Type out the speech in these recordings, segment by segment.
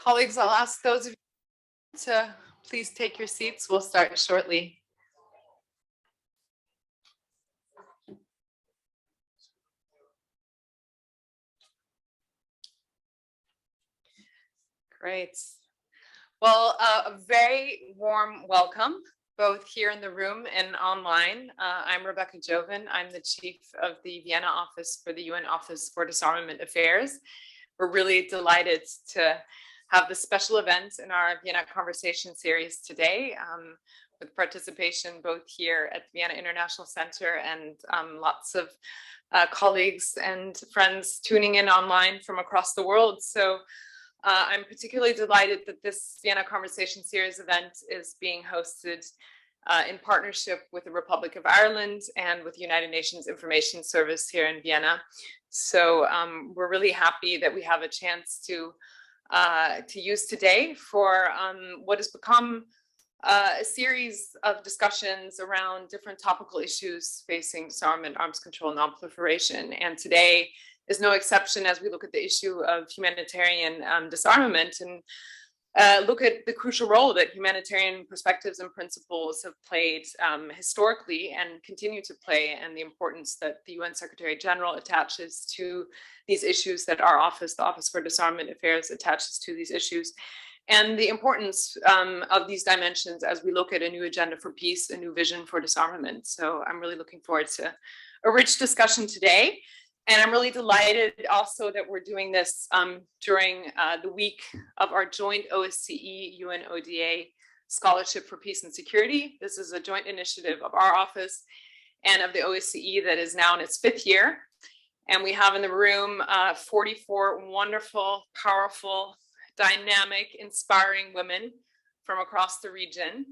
Colleagues, I'll ask those of you to please take your seats. We'll start shortly. Great. Well, a very warm welcome, both here in the room and online. I'm Rebecca Joven. I'm the chief of the Vienna Office for the UN Office for Disarmament Affairs. We're really delighted to have this special event in our Vienna Conversation Series today, with participation both here at Vienna International Center and lots of colleagues and friends tuning in online from across the world. So I'm particularly delighted that this Vienna Conversation Series event is being hosted in partnership with the Republic of Ireland and with the United Nations Information Service here in Vienna. So we're really happy that we have a chance to use today for what has become a series of discussions around different topical issues facing disarmament, arms control, non-proliferation. And today is no exception as we look at the issue of humanitarian disarmament and look at the crucial role that humanitarian perspectives and principles have played historically and continue to play, and the importance that the UN Secretary General attaches to these issues, that our office, the Office for Disarmament Affairs, attaches to these issues, and the importance of these dimensions as we look at a new agenda for peace, a new vision for disarmament. So I'm really looking forward to a rich discussion today. And I'm really delighted also that we're doing this during the week of our joint OSCE-UNODA Scholarship for Peace and Security. This is a joint initiative of our office and of the OSCE that is now in its 5th year. And we have in the room 44 wonderful, powerful, dynamic, inspiring women from across the region.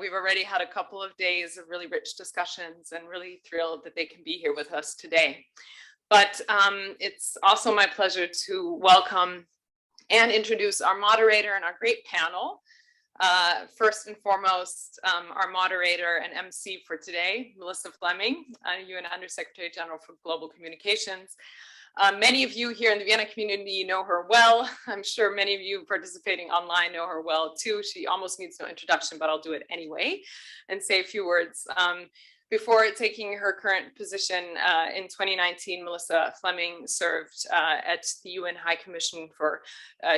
We've already had a couple of days of really rich discussions and really thrilled that they can be here with us today. But it's also my pleasure to welcome and introduce our moderator and our great panel. First and foremost, our moderator and MC for today, Melissa Fleming, UN Undersecretary General for Global Communications. Many of you here in the Vienna community know her well. I'm sure many of you participating online know her well too. She almost needs no introduction, but I'll do it anyway and say a few words. Before taking her current position in 2019, Melissa Fleming served at the UN High Commission for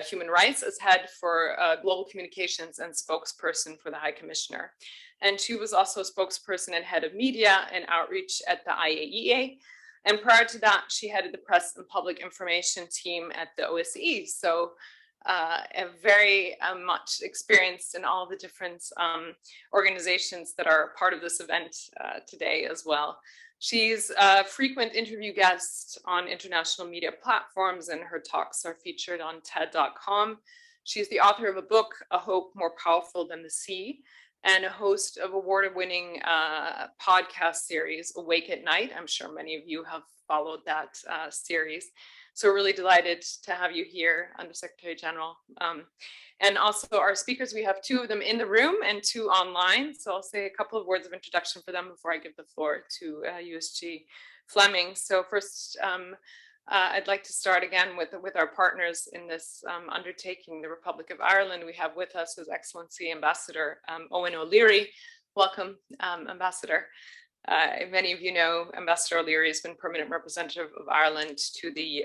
Human Rights as head for global communications and spokesperson for the High Commissioner. And she was also a spokesperson and head of media and outreach at the IAEA. And prior to that, she headed the press and public information team at the OSCE. So very much experienced in all the different organizations that are part of this event today as well. She's a frequent interview guest on international media platforms, and her talks are featured on TED.com. She's the author of a book, A Hope More Powerful Than the Sea, and a host of award-winning podcast series, Awake at Night. I'm sure many of you have followed that series. So we're really delighted to have you here, Undersecretary General. And also our speakers, we have 2 of them in the room and 2 online. So I'll say a couple of words of introduction for them before I give the floor to USG Fleming. So first, I'd like to start again with our partners in this undertaking, the Republic of Ireland. We have with us His Excellency Ambassador Owen O'Leary. Welcome, Ambassador. Many of you know Ambassador O'Leary has been permanent representative of Ireland to the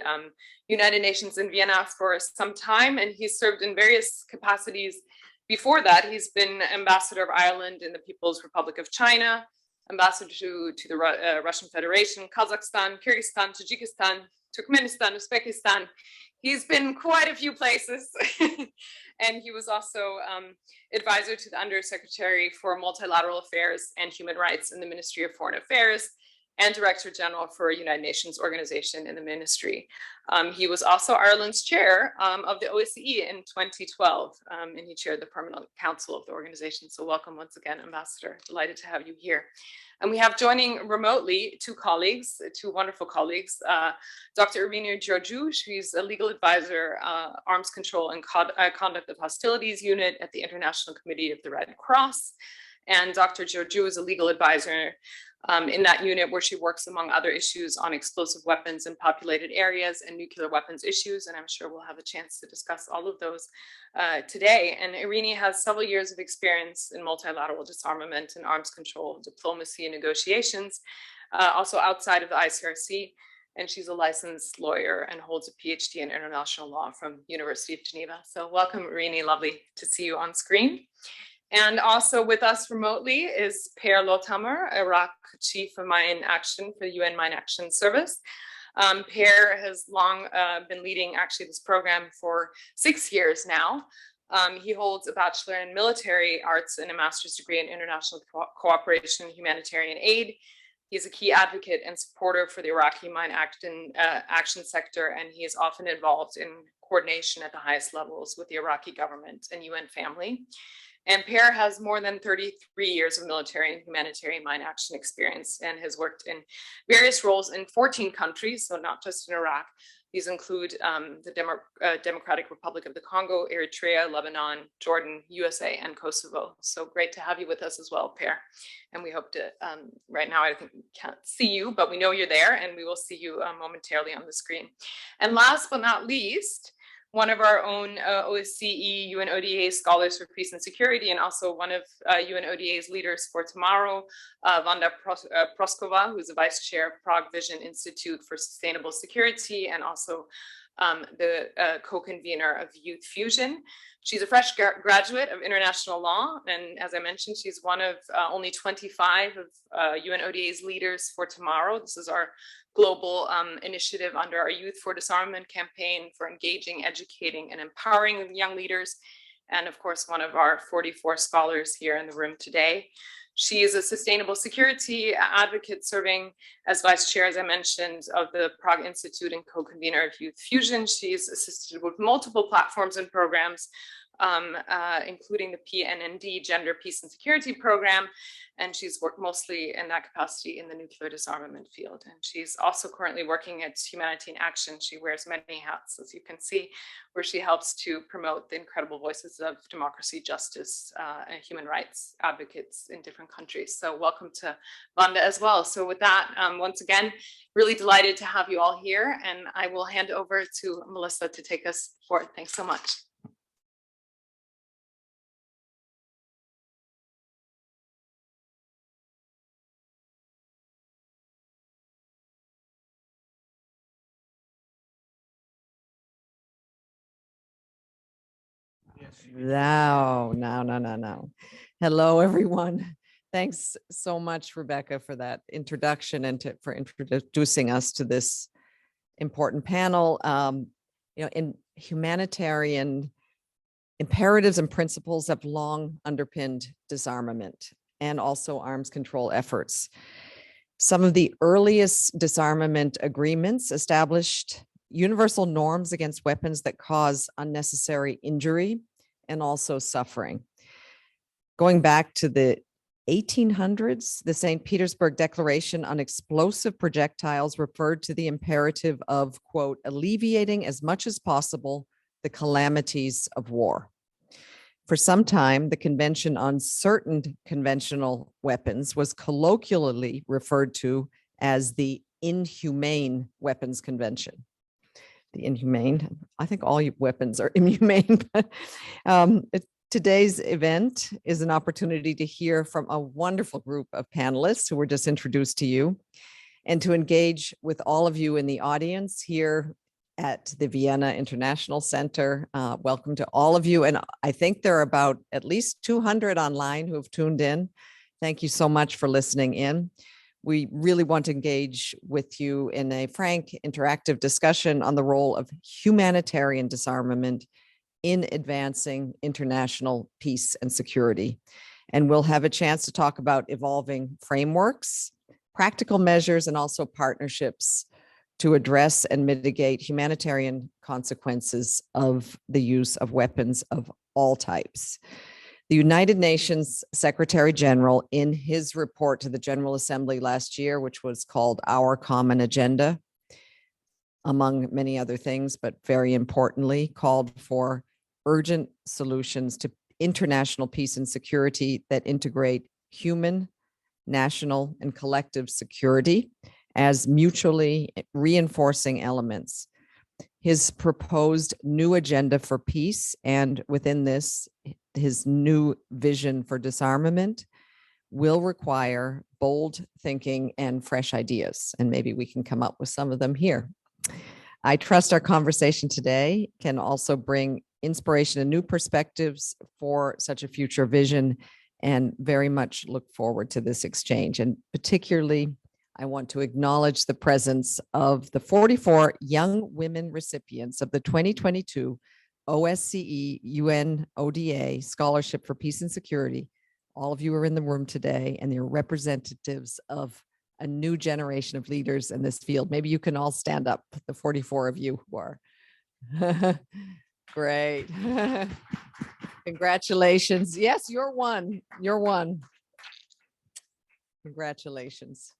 United Nations in Vienna for some time, and he's served in various capacities. Before that, he's been Ambassador of Ireland in the People's Republic of China, Ambassador to the Russian Federation, Kazakhstan, Kyrgyzstan, Tajikistan, Turkmenistan, Uzbekistan. He's been quite a few places. And he was also advisor to the Undersecretary for Multilateral Affairs and Human Rights in the Ministry of Foreign Affairs and Director General for a United Nations organization in the ministry. He was also Ireland's chair of the OSCE in 2012, and he chaired the Permanent Council of the organization. So welcome once again, Ambassador. Delighted to have you here. And we have joining remotely 2 colleagues, 2 wonderful colleagues, Dr. Irina Georgiou. She's a legal advisor, Arms Control and Conduct of Hostilities Unit at the International Committee of the Red Cross. And Dr. Georgiou is a legal advisor in that unit, where she works, among other issues, on explosive weapons in populated areas and nuclear weapons issues. And I'm sure we'll have a chance to discuss all of those today. And Irini has several years of experience in multilateral disarmament and arms control, diplomacy, and negotiations, also outside of the ICRC. And she's a licensed lawyer and holds a PhD in international law from University of Geneva. So welcome, Irini. Lovely to see you on screen. And also with us remotely is Per Lothammer, Iraq Chief of Mine Action for the UN Mine Action Service. Per has long been leading actually this program for 6 years now. He holds a Bachelor in Military Arts and a Master's degree in International Cooperation and Humanitarian Aid. He's a key advocate and supporter for the Iraqi mine action sector, and he is often involved in coordination at the highest levels with the Iraqi government and UN family. And Per has more than 33 years of military and humanitarian mine action experience and has worked in various roles in 14 countries, so not just in Iraq. These include the Democratic Republic of the Congo, Eritrea, Lebanon, Jordan, USA, and Kosovo. So great to have you with us as well, Per. And we hope to, right now I think we can't see you, but we know you're there, and we will see you momentarily on the screen. And last but not least, one of our own OSCE-UNODA Scholars for Peace and Security, and also one of UNODA's leaders for tomorrow, Wanda Proskova, who's the Vice Chair of Prague Vision Institute for Sustainable Security, and also the co-convener of Youth Fusion. She's a fresh graduate of international law, and as I mentioned, she's one of only 25 of UNODA's leaders for tomorrow. This is our global initiative under our Youth for Disarmament campaign for engaging, educating, and empowering young leaders. And of course, one of our 44 scholars here in the room today. She is a sustainable security advocate serving as vice chair, as I mentioned, of the Prague Institute and co-convener of Youth Fusion. She's assisted with multiple platforms and programs, including the PNND Gender, Peace and Security Program. And she's worked mostly in that capacity in the nuclear disarmament field. And she's also currently working at Humanitarian Action. She wears many hats, as you can see, where she helps to promote the incredible voices of democracy, justice, and human rights advocates in different countries. So welcome to Wanda as well. So with that, once again, really delighted to have you all here. And I will hand over to Melissa to take us forward. Thanks so much. No. Hello, everyone. Thanks so much, Rebecca, for that introduction and for introducing us to this important panel. In humanitarian imperatives and principles have long underpinned disarmament and also arms control efforts. Some of the earliest disarmament agreements established universal norms against weapons that cause unnecessary injury and also suffering. Going back to the 1800s, the St. Petersburg Declaration on Explosive Projectiles referred to the imperative of, quote, alleviating as much as possible the calamities of war. For some time, the Convention on Certain Conventional Weapons was colloquially referred to as the Inhumane Weapons Convention. The inhumane, I think all weapons are inhumane, but today's event is an opportunity to hear from a wonderful group of panelists who were just introduced to you, and to engage with all of you in the audience here at the Vienna International Center. Welcome to all of you. And I think there are about at least 200 online who have tuned in. Thank you so much for listening in. We really want to engage with you in a frank, interactive discussion on the role of humanitarian disarmament in advancing international peace and security. And we'll have a chance to talk about evolving frameworks, practical measures, and also partnerships to address and mitigate humanitarian consequences of the use of weapons of all types. The United Nations Secretary General, in his report to the General Assembly last year, which was called Our Common Agenda, among many other things, but very importantly, called for urgent solutions to international peace and security that integrate human, national, and collective security as mutually reinforcing elements. His proposed new agenda for peace, and within this, his new vision for disarmament, will require bold thinking and fresh ideas. And maybe we can come up with some of them here. I trust our conversation today can also bring inspiration and new perspectives for such a future vision, and very much look forward to this exchange. And particularly, I want to acknowledge the presence of the 44 young women recipients of the 2022 OSCE-UNODA Scholarship for Peace and Security. All of you are in the room today, and you're representatives of a new generation of leaders in this field. Maybe you can all stand up, the 44 of you who are. Great. Congratulations. Yes, you're one. You're one. Congratulations.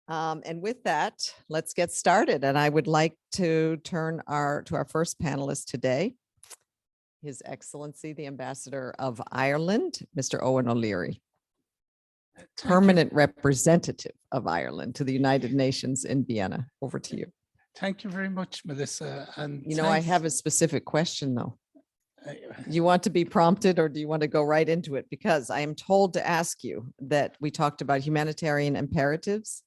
And with that, let's get started. And I would like to turn to our first panelist today, His Excellency, the Ambassador of Ireland, Mr. Owen O'Leary, permanent representative of Ireland to the United Nations in Vienna. Over to you. Thank you very much, Melissa. And I have a specific question though. You want to be prompted, or do you want to go right into it? Because I am told to ask you that we talked about humanitarian imperatives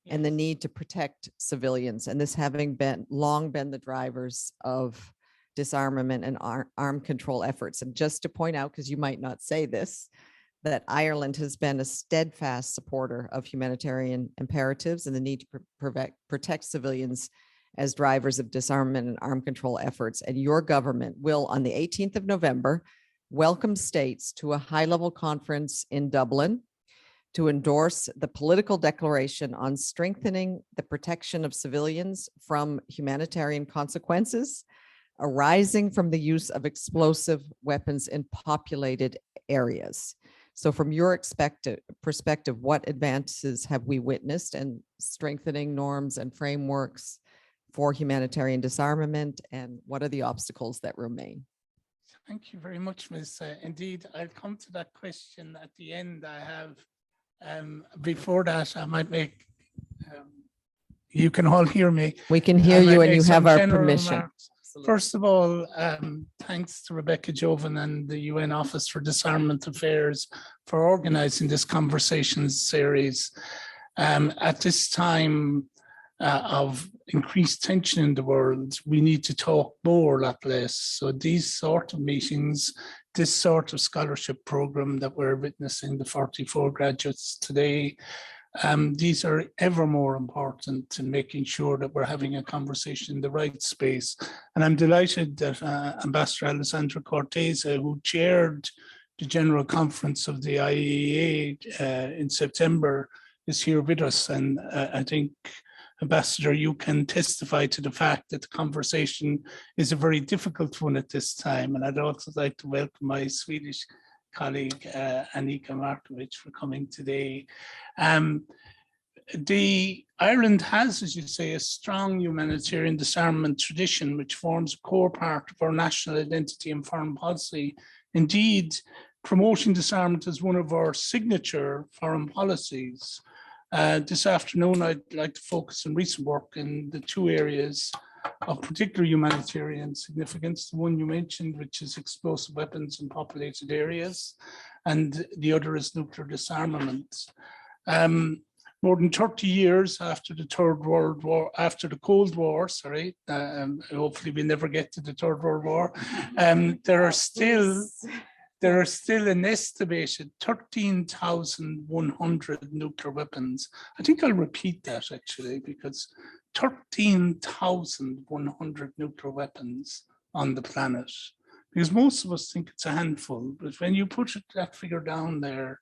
and the need to protect civilians, and this having long been the drivers of disarmament and armed control efforts. And just to point out, because you might not say this, that Ireland has been a steadfast supporter of humanitarian imperatives and the need to protect civilians as drivers of disarmament and armed control efforts. And your government will, on the 18th of November, welcome states to a high-level conference in Dublin to endorse the political declaration on strengthening the protection of civilians from humanitarian consequences arising from the use of explosive weapons in populated areas. So from your perspective, what advances have we witnessed in strengthening norms and frameworks for humanitarian disarmament, and what are the obstacles that remain? Thank you very much, Ms. Indeed, I'll come to that question at the end. I have, before that, I might make, you can all hear me. We can hear you, and you have our permission. Remarks. First of all, thanks to Rebecca Joven and the UN Office for Disarmament Affairs for organizing this conversation series. At this time of increased tension in the world, we need to talk more, not less. So these sort of meetings, this sort of scholarship program that we're witnessing, the 44 graduates today, these are ever more important in making sure that we're having a conversation in the right space. And I'm delighted that Ambassador Alessandra Cortese, who chaired the General Conference of the IAEA in September, is here with us. And I think, Ambassador, you can testify to the fact that the conversation is a very difficult one at this time. And I'd also like to welcome my Swedish colleague, Annika Markovic, for coming today. Ireland has, as you say, a strong humanitarian disarmament tradition, which forms a core part of our national identity and foreign policy. Indeed, promoting disarmament is one of our signature foreign policies. This afternoon, I'd like to focus on recent work in the two areas of particular humanitarian significance. The one you mentioned, which is explosive weapons in populated areas, and the other is nuclear disarmament. More than 30 years after the Third World War, after the Cold War, hopefully we never get to the Third World War, there are still an estimated 13,100 nuclear weapons. I think I'll repeat that actually, because 13,100 nuclear weapons on the planet. Because most of us think it's a handful, but when you put that figure down there,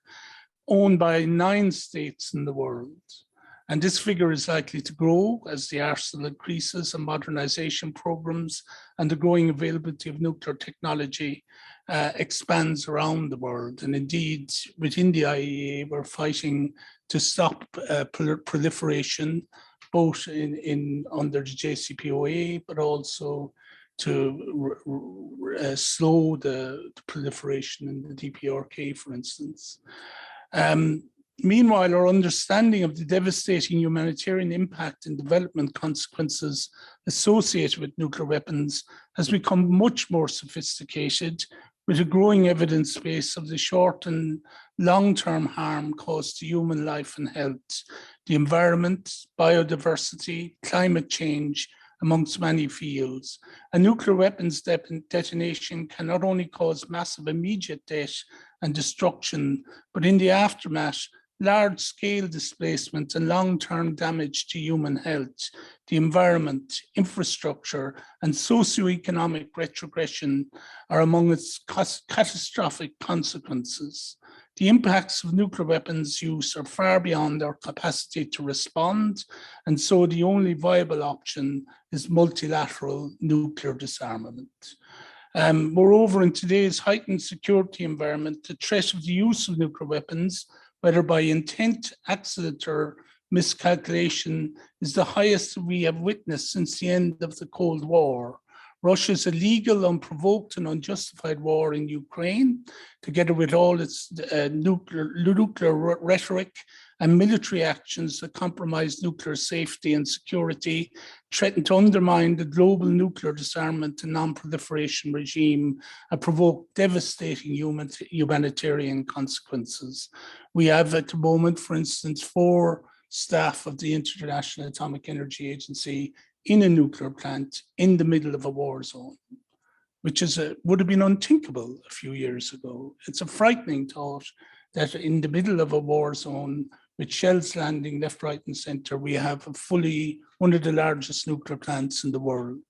owned by 9 states in the world, and this figure is likely to grow as the arsenal increases and modernization programs and the growing availability of nuclear technology expands around the world. And indeed, within the IAEA, we're fighting to stop proliferation, both under the JCPOA, but also slow the proliferation in the DPRK, for instance. Meanwhile, our understanding of the devastating humanitarian impact and development consequences associated with nuclear weapons has become much more sophisticated, with a growing evidence base of the short and long-term harm caused to human life and health, the environment, biodiversity, climate change, amongst many fields. A nuclear weapons detonation can not only cause massive immediate death and destruction, but in the aftermath, large-scale displacement and long-term damage to human health, the environment, infrastructure, and socioeconomic retrogression are among its catastrophic consequences. The impacts of nuclear weapons use are far beyond our capacity to respond, and so the only viable option is multilateral nuclear disarmament. Moreover, in today's heightened security environment, the threat of the use of nuclear weapons, whether by intent, accident, or miscalculation, is the highest we have witnessed since the end of the Cold War. Russia's illegal, unprovoked, and unjustified war in Ukraine, together with all its nuclear rhetoric and military actions that compromise nuclear safety and security, threaten to undermine the global nuclear disarmament and non-proliferation regime and provoke devastating humanitarian consequences. We have at the moment, for instance, 4 staff of the International Atomic Energy Agency in a nuclear plant in the middle of a war zone, which would have been unthinkable a few years ago. It's a frightening thought that in the middle of a war zone, with shells landing left, right, and center, we have one of the largest nuclear plants in the world.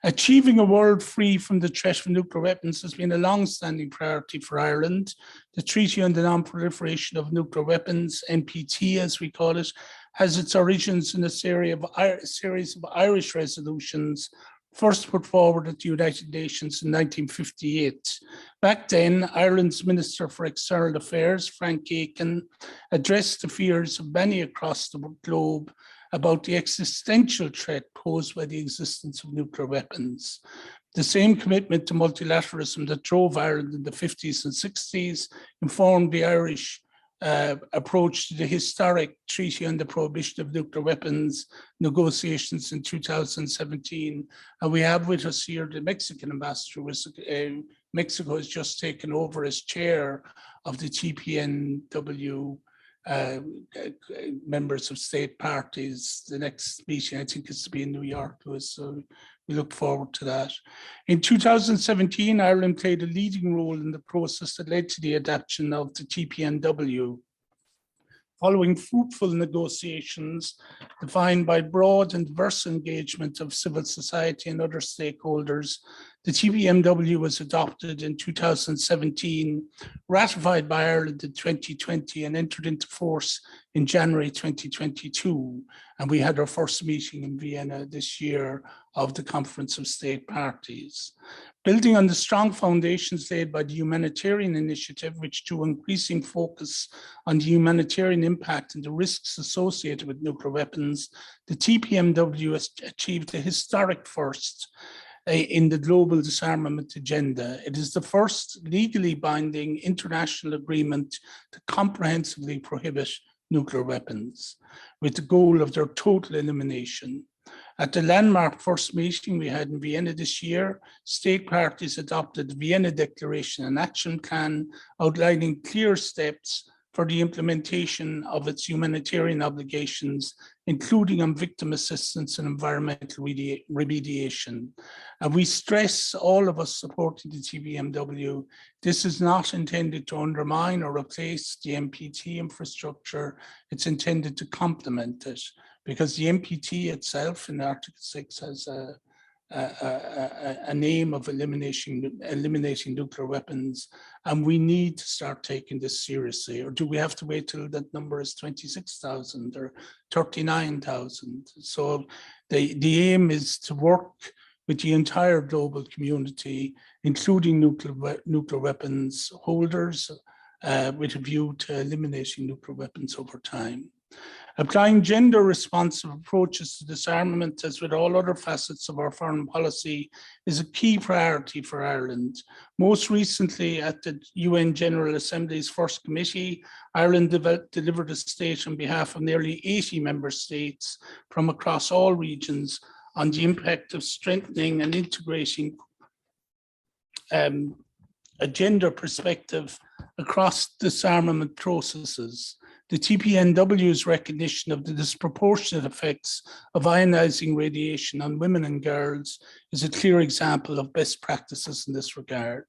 Achieving a world free from the threat of nuclear weapons has been a long-standing priority for Ireland. The Treaty on the Non-Proliferation of Nuclear Weapons, NPT as we call it, has its origins in a series of Irish resolutions first put forward at the United Nations in 1958. Back then, Ireland's Minister for External Affairs, Frank Aiken, addressed the fears of many across the globe about the existential threat posed by the existence of nuclear weapons. The same commitment to multilateralism that drove Ireland in the 50s and 60s informed the Irish approach to the historic Treaty on the Prohibition of Nuclear Weapons negotiations in 2017. And we have with us here the Mexican ambassador. Mexico has just taken over as chair of the TPNW members of state parties. The next meeting, I think, is to be in New York, Louis, so we look forward to that. In 2017, Ireland played a leading role in the process that led to the adoption of the TPNW. Following fruitful negotiations defined by broad and diverse engagement of civil society and other stakeholders, the TPNW was adopted in 2017, ratified by Ireland in 2020, and entered into force in January 2022. And we had our first meeting in Vienna this year of the Conference of State Parties. Building on the strong foundations laid by the Humanitarian Initiative, which drew increasing focus on the humanitarian impact and the risks associated with nuclear weapons, the TPNW has achieved a historic first in the global disarmament agenda. It is the first legally binding international agreement to comprehensively prohibit nuclear weapons, with the goal of their total elimination. At the landmark first meeting we had in Vienna this year, state parties adopted the Vienna Declaration and Action Plan, outlining clear steps for the implementation of its humanitarian obligations, including on victim assistance and environmental remediation. And we stress, all of us supporting the TPNW, this is not intended to undermine or replace the NPT infrastructure. It's intended to complement it, because the NPT itself in Article 6 has an aim of eliminating nuclear weapons, and we need to start taking this seriously. Or do we have to wait till that number is 26,000 or 39,000? So the aim is to work with the entire global community, including nuclear weapons holders, with a view to eliminating nuclear weapons over time. Applying gender responsive approaches to disarmament, as with all other facets of our foreign policy, is a key priority for Ireland. Most recently, at the UN General Assembly's first committee, Ireland delivered a state on behalf of nearly 80 member states from across all regions on the impact of strengthening and integrating a gender perspective across disarmament processes. The TPNW's recognition of the disproportionate effects of ionizing radiation on women and girls is a clear example of best practices in this regard.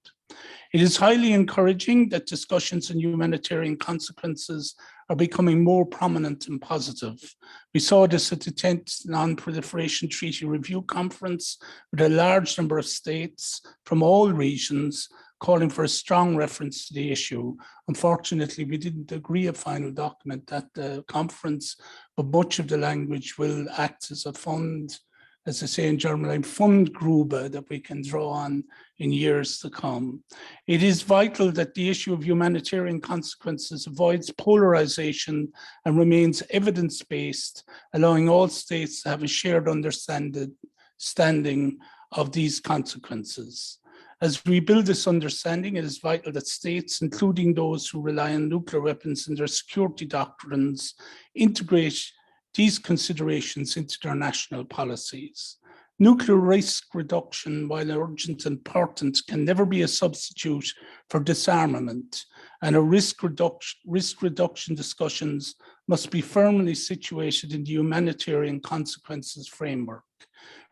It is highly encouraging that discussions on humanitarian consequences are becoming more prominent and positive. We saw this at the 10th Non-Proliferation Treaty Review Conference, with a large number of states from all regions calling for a strong reference to the issue. Unfortunately, we didn't agree a final document at the conference, but much of the language will act as a fund, as I say in German, Fundgrube that we can draw on in years to come. It is vital that the issue of humanitarian consequences avoids polarization and remains evidence-based, allowing all states to have a shared understanding of these consequences. As we build this understanding, it is vital that states, including those who rely on nuclear weapons in their security doctrines, integrate these considerations into their national policies. Nuclear risk reduction, while urgent and important, can never be a substitute for disarmament, and our risk reduction discussions must be firmly situated in the humanitarian consequences framework.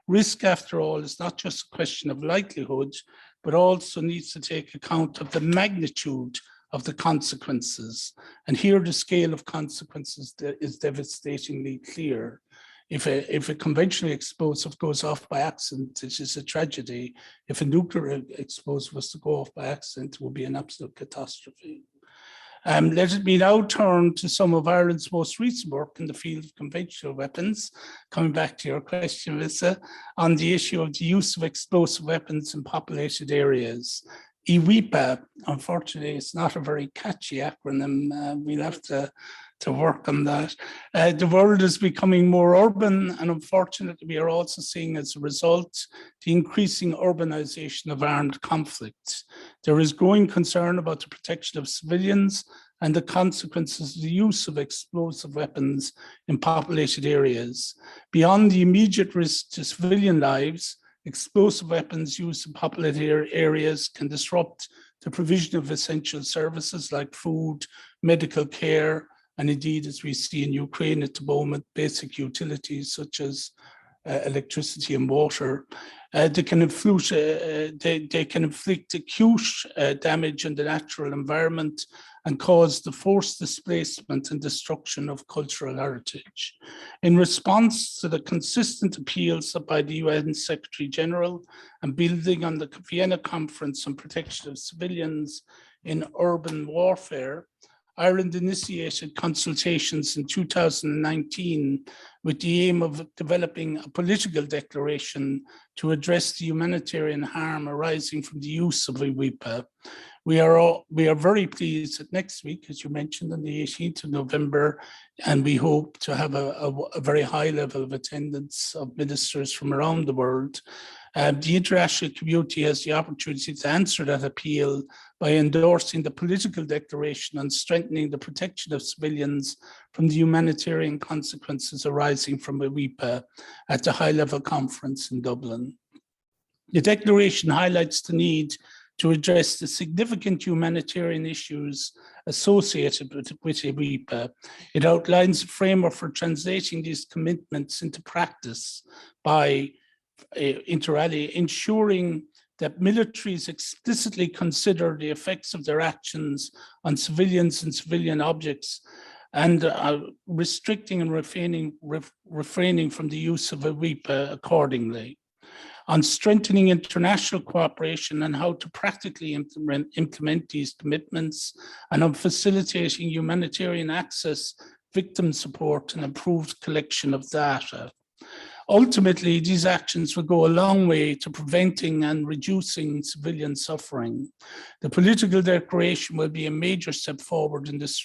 Risk, after all, is not just a question of likelihood, but also needs to take account of the magnitude of the consequences. And here the scale of consequences is devastatingly clear. If a conventionally explosive goes off by accident, it is a tragedy. If a nuclear explosive was to go off by accident, it would be an absolute catastrophe. Let me now turn to some of Ireland's most recent work in the field of conventional weapons, coming back to your question, Lisa, on the issue of the use of explosive weapons in populated areas. EWIPA, unfortunately, it's not a very catchy acronym. We'll have to work on that. The world is becoming more urban, and unfortunately, we are also seeing as a result the increasing urbanization of armed conflicts. There is growing concern about the protection of civilians and the consequences of the use of explosive weapons in populated areas. Beyond the immediate risk to civilian lives, explosive weapons used in populated areas can disrupt the provision of essential services like food, medical care, and indeed, as we see in Ukraine at the moment, basic utilities such as electricity and water. They can inflict acute damage in the natural environment and cause the forced displacement and destruction of cultural heritage. In response to the consistent appeals by the UN Secretary General and building on the Vienna Conference on Protection of Civilians in Urban Warfare, Ireland initiated consultations in 2019 with the aim of developing a political declaration to address the humanitarian harm arising from the use of EWIPA. We are very pleased that next week, as you mentioned, on the 18th of November, and we hope to have a very high level of attendance of ministers from around the world. The international community has the opportunity to answer that appeal by endorsing the political declaration on strengthening the protection of civilians from the humanitarian consequences arising from EWIPA at the high-level conference in Dublin. The declaration highlights the need to address the significant humanitarian issues associated with EWIPA. It outlines a framework for translating these commitments into practice by inter alia, ensuring that militaries explicitly consider the effects of their actions on civilians and civilian objects, and restricting and refraining from the use of EWIPA accordingly. On strengthening international cooperation and how to practically implement these commitments, and on facilitating humanitarian access, victim support, and improved collection of data. Ultimately, these actions will go a long way to preventing and reducing civilian suffering. The political declaration will be a major step forward in this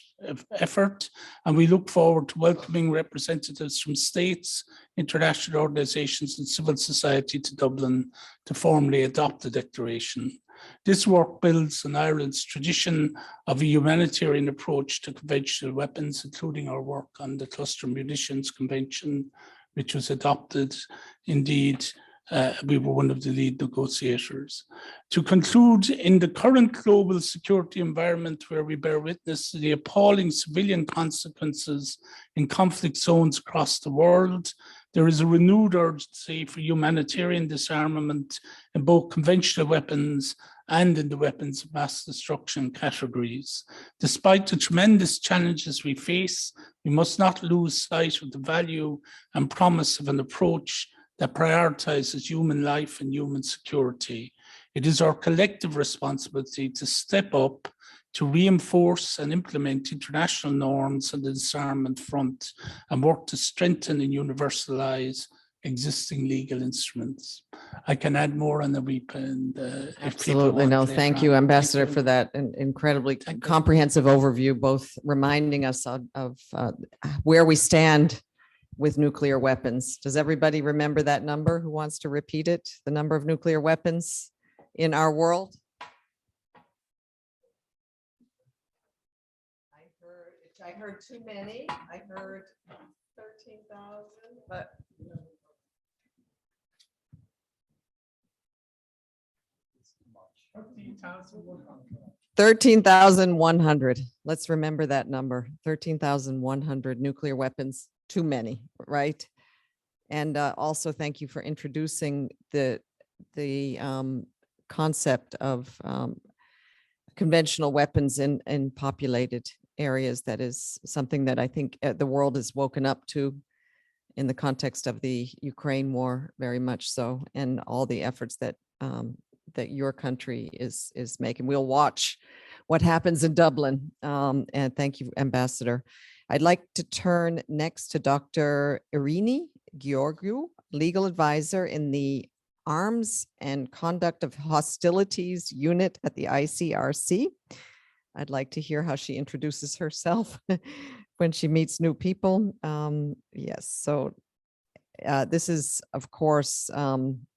effort, and we look forward to welcoming representatives from states, international organizations, and civil society to Dublin to formally adopt the declaration. This work builds on Ireland's tradition of a humanitarian approach to conventional weapons, including our work on the Cluster Munitions Convention, which was adopted. Indeed, we were one of the lead negotiators. To conclude, in the current global security environment where we bear witness to the appalling civilian consequences in conflict zones across the world, there is a renewed urgency for humanitarian disarmament in both conventional weapons and in the weapons of mass destruction categories. Despite the tremendous challenges we face, we must not lose sight of the value and promise of an approach that prioritizes human life and human security. It is our collective responsibility to step up, to reinforce and implement international norms on the disarmament front and work to strengthen and universalize existing legal instruments. I can add more on the week. And absolutely, no, thank you, Ambassador, for that incredibly comprehensive overview, both reminding us of where we stand with nuclear weapons. Does everybody remember that number? Who wants to repeat it? The number of nuclear weapons in our world? I heard too many. I heard 13,000, but 13,100. Let's remember that number. 13,100 nuclear weapons. Too many, right? And also thank you for introducing the concept of conventional weapons in populated areas. That is something that I think the world has woken up to in the context of the Ukraine war, very much so, and all the efforts that that your country is making. We'll watch what happens in Dublin. And thank you, Ambassador. I'd like to turn next to Dr. Irini Georgiou, legal advisor in the Arms and Conduct of Hostilities Unit at the ICRC. I'd like to hear how she introduces herself when she meets new people. Yes, so this is, of course, in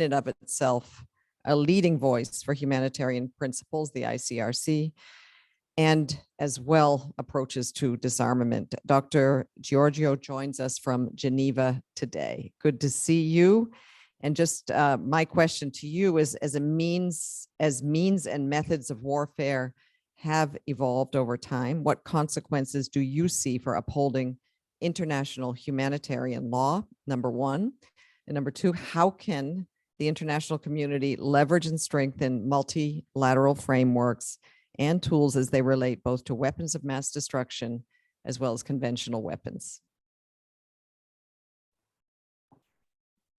and of itself, a leading voice for humanitarian principles, the ICRC, and as well approaches to disarmament. Dr. Georgiou joins us from Geneva today. Good to see you. And just my question to you is, as means and methods of warfare have evolved over time, what consequences do you see for upholding international humanitarian law, number one? And number two, how can the international community leverage and strengthen multilateral frameworks and tools as they relate both to weapons of mass destruction as well as conventional weapons?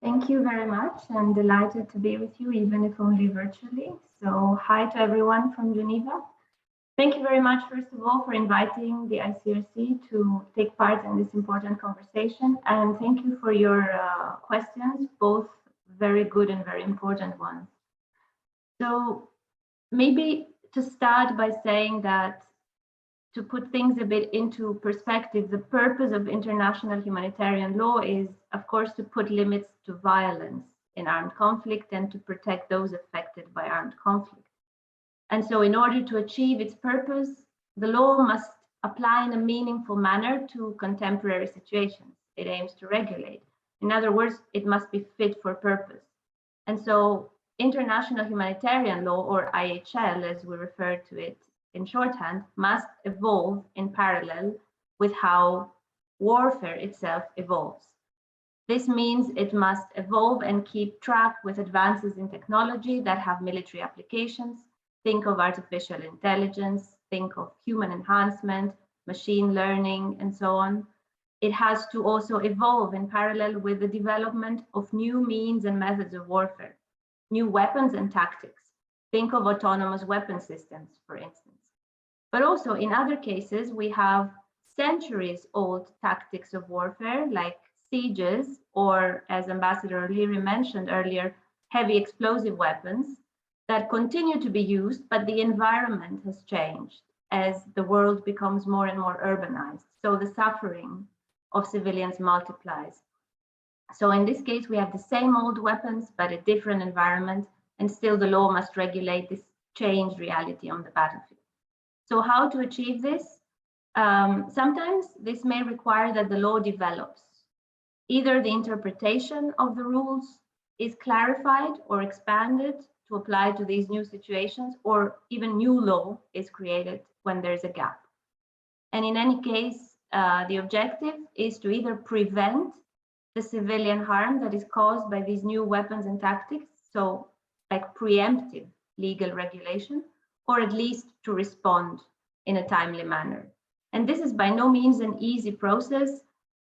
Thank you very much. I'm delighted to be with you, even if only virtually. So hi to everyone from Geneva. Thank you very much, first of all, for inviting the ICRC to take part in this important conversation. And thank you for your questions, both very good and very important ones. So maybe to start by saying that, to put things a bit into perspective, the purpose of international humanitarian law is, of course, to put limits to violence in armed conflict and to protect those affected by armed conflict. And so in order to achieve its purpose, the law must apply in a meaningful manner to contemporary situations it aims to regulate. In other words, it must be fit for purpose. And so international humanitarian law, or IHL, as we refer to it in shorthand, must evolve in parallel with how warfare itself evolves. This means it must evolve and keep track with advances in technology that have military applications. Think of artificial intelligence, think of human enhancement, machine learning, and so on. It has to also evolve in parallel with the development of new means and methods of warfare, new weapons and tactics. Think of autonomous weapon systems, for instance. But also in other cases, we have centuries-old tactics of warfare, like sieges, or as Ambassador O'Leary mentioned earlier, heavy explosive weapons that continue to be used, but the environment has changed as the world becomes more and more urbanized. So the suffering of civilians multiplies. So in this case, we have the same old weapons, but a different environment, and still the law must regulate this changed reality on the battlefield. So how to achieve this? Sometimes this may require that the law develops. Either the interpretation of the rules is clarified or expanded to apply to these new situations, or even new law is created when there's a gap. And in any case, the objective is to either prevent the civilian harm that is caused by these new weapons and tactics, so like preemptive legal regulation, or at least to respond in a timely manner. And this is by no means an easy process,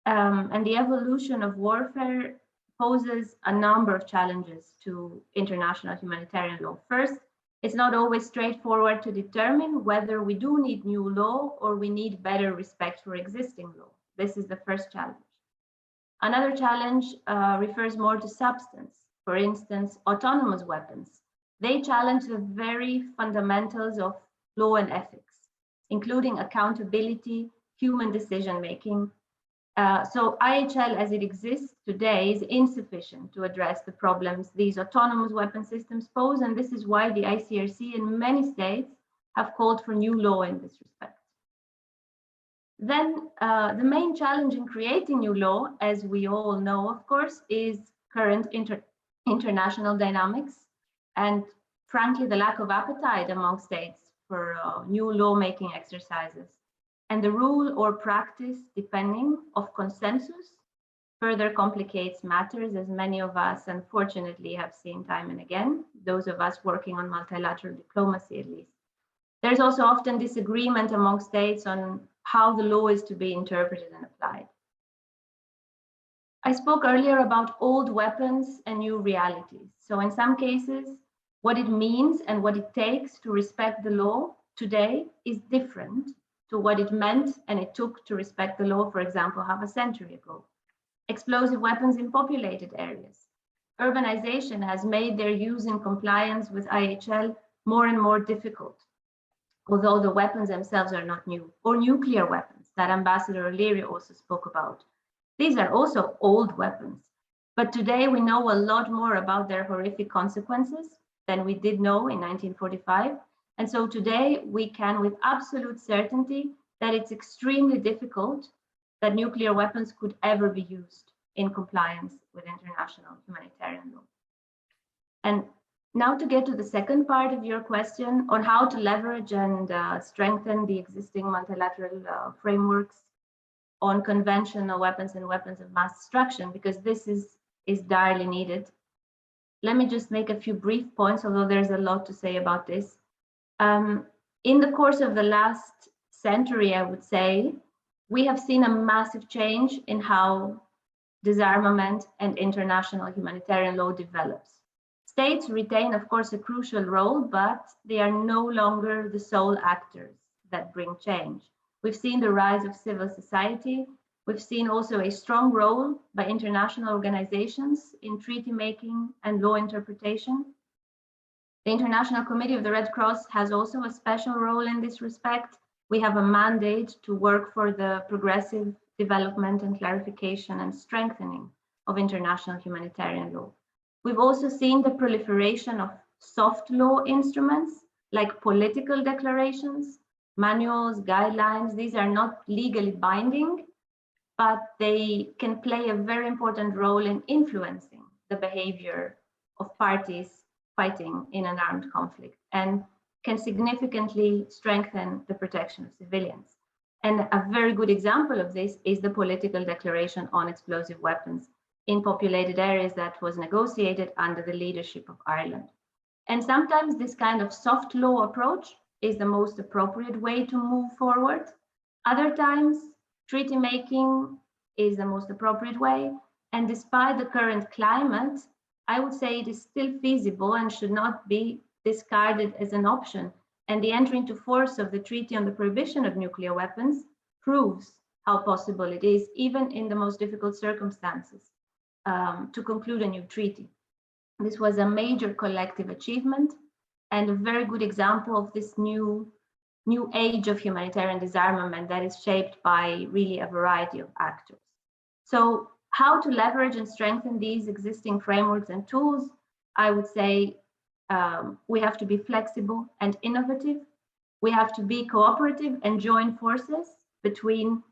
and the evolution of warfare poses a number of challenges to international humanitarian law. First, it's not always straightforward to determine whether we do need new law or we need better respect for existing law. This is the first challenge. Another challenge refers more to substance. For instance, autonomous weapons. They challenge the very fundamentals of law and ethics, including accountability, human decision-making. So IHL as it exists today is insufficient to address the problems these autonomous weapon systems pose, and this is why the ICRC in many states have called for new law in this respect. Then the main challenge in creating new law, as we all know, of course, is current international dynamics and frankly, the lack of appetite among states for new lawmaking exercises. And the rule or practice, depending, of consensus further complicates matters, as many of us unfortunately have seen time and again, those of us working on multilateral diplomacy at least. There's also often disagreement among states on how the law is to be interpreted and applied. I spoke earlier about old weapons and new realities. So in some cases, what it means and what it takes to respect the law today is different to what it meant and it took to respect the law, for example, half a century ago. Explosive weapons in populated areas. Urbanization has made their use in compliance with IHL more and more difficult, although the weapons themselves are not new, or nuclear weapons that Ambassador O'Leary also spoke about. These are also old weapons, but today we know a lot more about their horrific consequences than we did know in 1945. And so today we can with absolute certainty that it's extremely difficult that nuclear weapons could ever be used in compliance with international humanitarian law. And now to get to the second part of your question on how to leverage and strengthen the existing multilateral frameworks on conventional weapons and weapons of mass destruction, because this is direly needed. Let me just make a few brief points, although there's a lot to say about this. In the course of the last century, I would say, we have seen a massive change in how disarmament and international humanitarian law develops. States retain, of course, a crucial role, but they are no longer the sole actors that bring change. We've seen the rise of civil society. We've seen also a strong role by international organizations in treaty making and law interpretation. The International Committee of the Red Cross has also a special role in this respect. We have a mandate to work for the progressive development and clarification and strengthening of international humanitarian law. We've also seen the proliferation of soft law instruments like political declarations, manuals, guidelines. These are not legally binding, but they can play a very important role in influencing the behavior of parties fighting in an armed conflict and can significantly strengthen the protection of civilians. And a very good example of this is the political declaration on explosive weapons in populated areas that was negotiated under the leadership of Ireland. And sometimes this kind of soft law approach is the most appropriate way to move forward. Other times, treaty making is the most appropriate way. And despite the current climate, I would say it is still feasible and should not be discarded as an option. And the entry into force of the Treaty on the Prohibition of Nuclear Weapons proves how possible it is, even in the most difficult circumstances, to conclude a new treaty. This was a major collective achievement and a very good example of this new age of humanitarian disarmament that is shaped by really a variety of actors. So how to leverage and strengthen these existing frameworks and tools? I would say we have to be flexible and innovative. We have to be cooperative and join forces between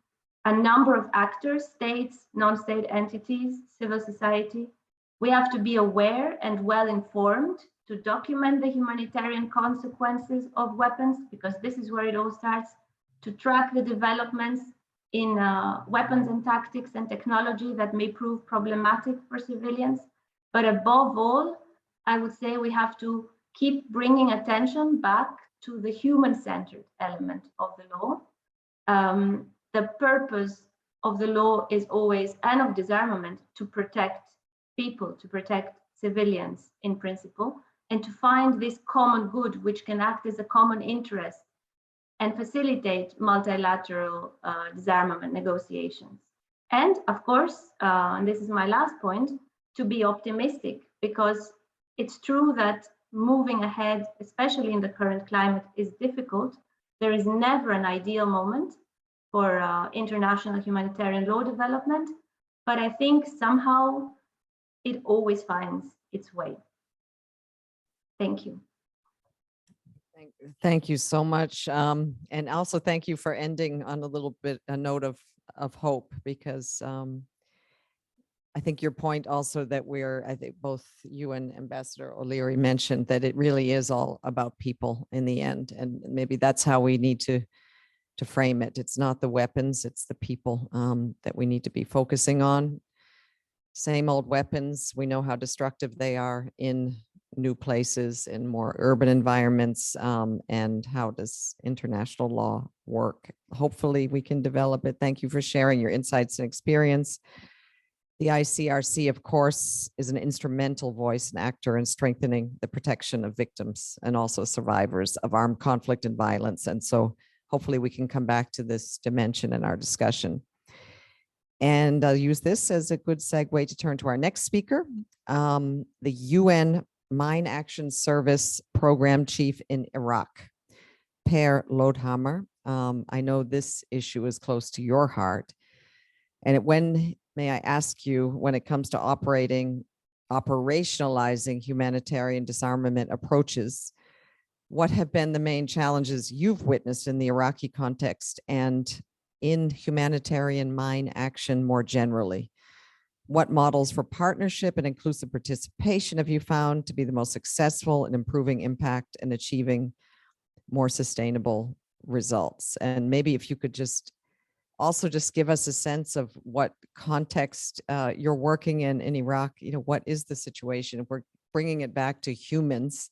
a number of actors, states, non-state entities, civil society. We have to be aware and well-informed to document the humanitarian consequences of weapons, because this is where it all starts, to track the developments in weapons and tactics and technology that may prove problematic for civilians. But above all, I would say we have to keep bringing attention back to the human-centered element of the law. The purpose of the law is always, and of disarmament, to protect people, to protect civilians in principle, and to find this common good which can act as a common interest and facilitate multilateral disarmament negotiations. And of course, and this is my last point, to be optimistic, because it's true that moving ahead, especially in the current climate, is difficult. There is never an ideal moment for international humanitarian law development, but I think somehow it always finds its way. Thank you. Thank you so much. And also thank you for ending on a note of hope, because I think your point also that I think both you and Ambassador O'Leary mentioned that it really is all about people in the end. And maybe that's how we need to frame it. It's not the weapons, it's the people that we need to be focusing on. Same old weapons, we know how destructive they are in new places, in more urban environments, and how does international law work? Hopefully we can develop it. Thank you for sharing your insights and experience. The ICRC, of course, is an instrumental voice and actor in strengthening the protection of victims and also survivors of armed conflict and violence. And so hopefully we can come back to this dimension in our discussion. And I'll use this as a good segue to turn to our next speaker, the UN Mine Action Service Program Chief in Iraq, Per Lodhammer. I know this issue is close to your heart. And may I ask you, when it comes to operationalizing humanitarian disarmament approaches, what have been the main challenges you've witnessed in the Iraqi context and in humanitarian mine action more generally? What models for partnership and inclusive participation have you found to be the most successful in improving impact and achieving more sustainable results? And maybe if you could just give us a sense of what context you're working in Iraq. What is the situation? If we're bringing it back to humans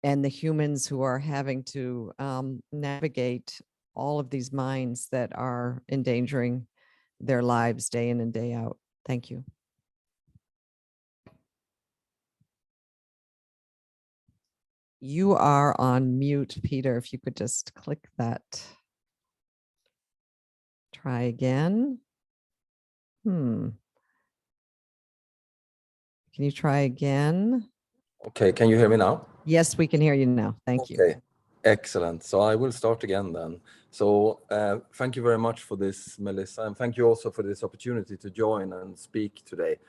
and the humans who are having to navigate all of these mines that are endangering their lives day in and day out. Thank you. You are on mute, Peter. If you could just click that. Try again. Can you try again? Okay, can you hear me now? Yes, we can hear you now. Thank you. Okay, excellent. So I will start again then. So thank you very much for this, Melissa, and thank you also for this opportunity to join and speak today.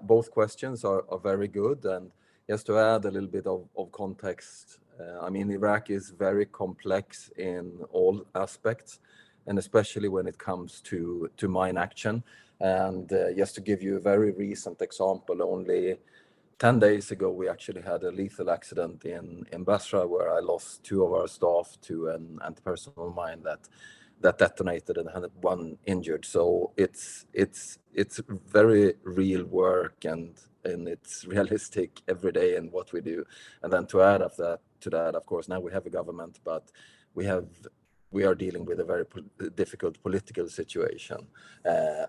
Both questions are very good, and just to add a little bit of context, I mean, Iraq is very complex in all aspects, and especially when it comes to mine action. And just to give you a very recent example, only 10 days ago, we actually had a lethal accident in Basra where I lost 2 of our staff to an anti-personnel mine that detonated and had 1 injured. So it's very real work and it's realistic every day in what we do. And then to add to that, of course, now we have a government, but we are dealing with a very difficult political situation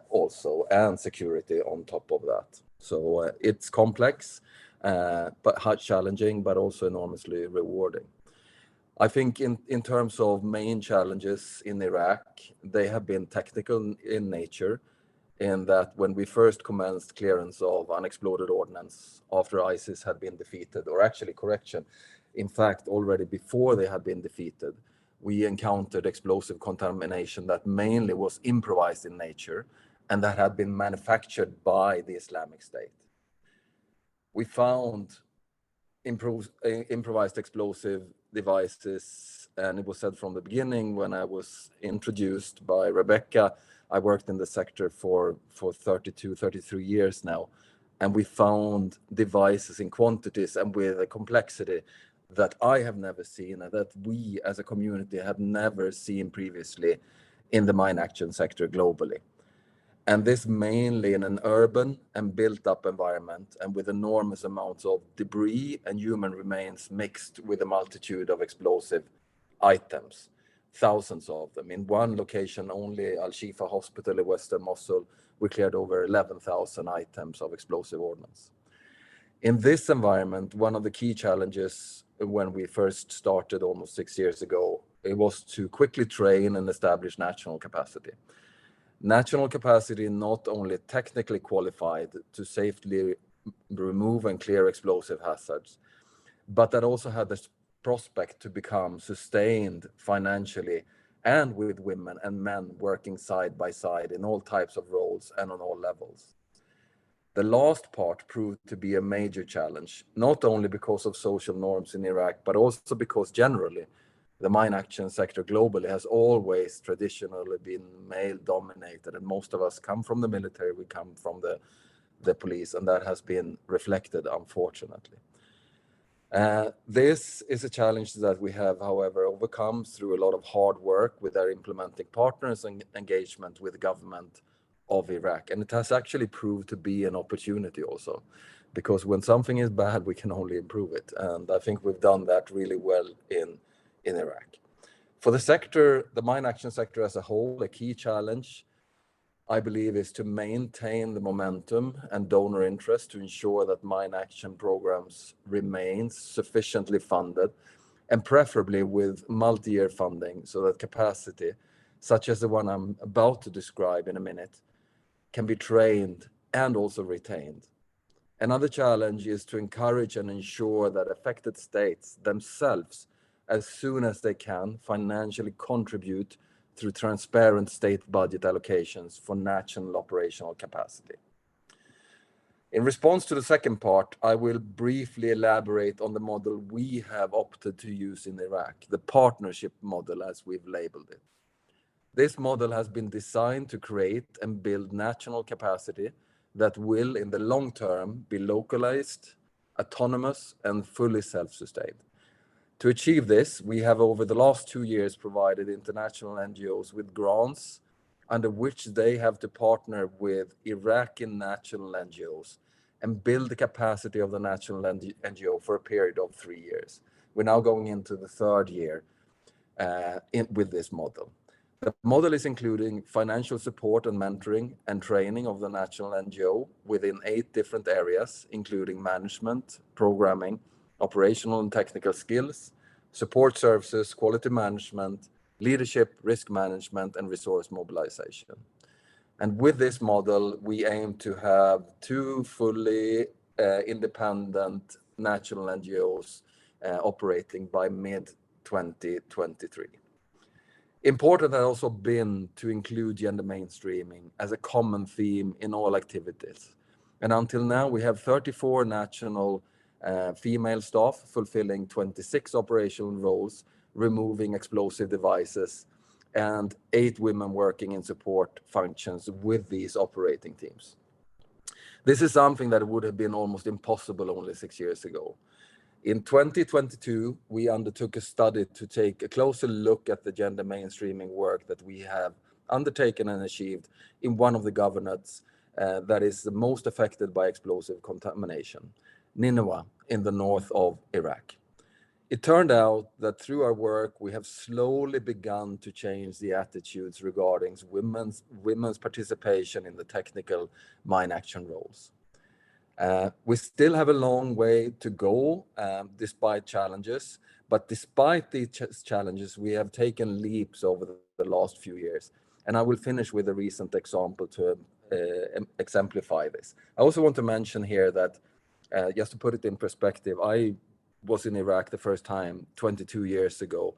also, and security on top of that. So it's complex, but challenging, but also enormously rewarding. I think in terms of main challenges in Iraq, they have been technical in nature, in that when we first commenced clearance of unexploded ordnance after ISIS had been defeated, or actually correction, in fact, already before they had been defeated, we encountered explosive contamination that mainly was improvised in nature and that had been manufactured by the Islamic State. We found improvised explosive devices, and it was said from the beginning when I was introduced by Rebecca, I worked in the sector for 32, 33 years now, and we found devices in quantities and with a complexity that I have never seen and that we as a community have never seen previously in the mine action sector globally. And this mainly in an urban and built up environment and with enormous amounts of debris and human remains mixed with a multitude of explosive items, thousands of them. In one location, only Al-Shifa Hospital in Western Mosul, we cleared over 11,000 items of explosive ordnance. In this environment, one of the key challenges when we first started almost 6 years ago, it was to quickly train and establish national capacity. National capacity not only technically qualified to safely remove and clear explosive hazards, but that also had the prospect to become sustained financially and with women and men working side by side in all types of roles and on all levels. The last part proved to be a major challenge, not only because of social norms in Iraq, but also because generally the mine action sector globally has always traditionally been male dominated, and most of us come from the military, we come from the police, and that has been reflected, unfortunately. This is a challenge that we have, however, overcome through a lot of hard work with our implementing partners and engagement with the government of Iraq. And it has actually proved to be an opportunity also, because when something is bad, we can only improve it. And I think we've done that really well in Iraq. For the sector, the mine action sector as a whole, a key challenge, I believe, is to maintain the momentum and donor interest to ensure that mine action programs remain sufficiently funded, and preferably with multi-year funding so that capacity, such as the one I'm about to describe in a minute, can be trained and also retained. Another challenge is to encourage and ensure that affected states themselves, as soon as they can, financially contribute through transparent state budget allocations for national operational capacity. In response to the second part, I will briefly elaborate on the model we have opted to use in Iraq, the partnership model as we've labeled it. This model has been designed to create and build national capacity that will, in the long term, be localized, autonomous, and fully self-sustained. To achieve this, we have over the last 2 years provided international NGOs with grants under which they have to partner with Iraqi national NGOs and build the capacity of the national NGO for a period of 3 years. We're now going into the 3rd year with this model. The model is including financial support and mentoring and training of the national NGO within 8 different areas, including management, programming, operational and technical skills, support services, quality management, leadership, risk management, and resource mobilization. And with this model, we aim to have 2 fully independent national NGOs operating by mid-2023. Important has also been to include gender mainstreaming as a common theme in all activities. And until now, we have 34 national female staff fulfilling 26 operational roles, removing explosive devices, and 8 women working in support functions with these operating teams. This is something that would have been almost impossible only 6 years ago. In 2022, we undertook a study to take a closer look at the gender mainstreaming work that we have undertaken and achieved in one of the governorates that is the most affected by explosive contamination, Nineveh, in the north of Iraq. It turned out that through our work, we have slowly begun to change the attitudes regarding women's participation in the technical mine action roles. We still have a long way to go despite challenges, but despite these challenges, we have taken leaps over the last few years. And I will finish with a recent example to exemplify this. I also want to mention here that, just to put it in perspective, I was in Iraq the first time 22 years ago,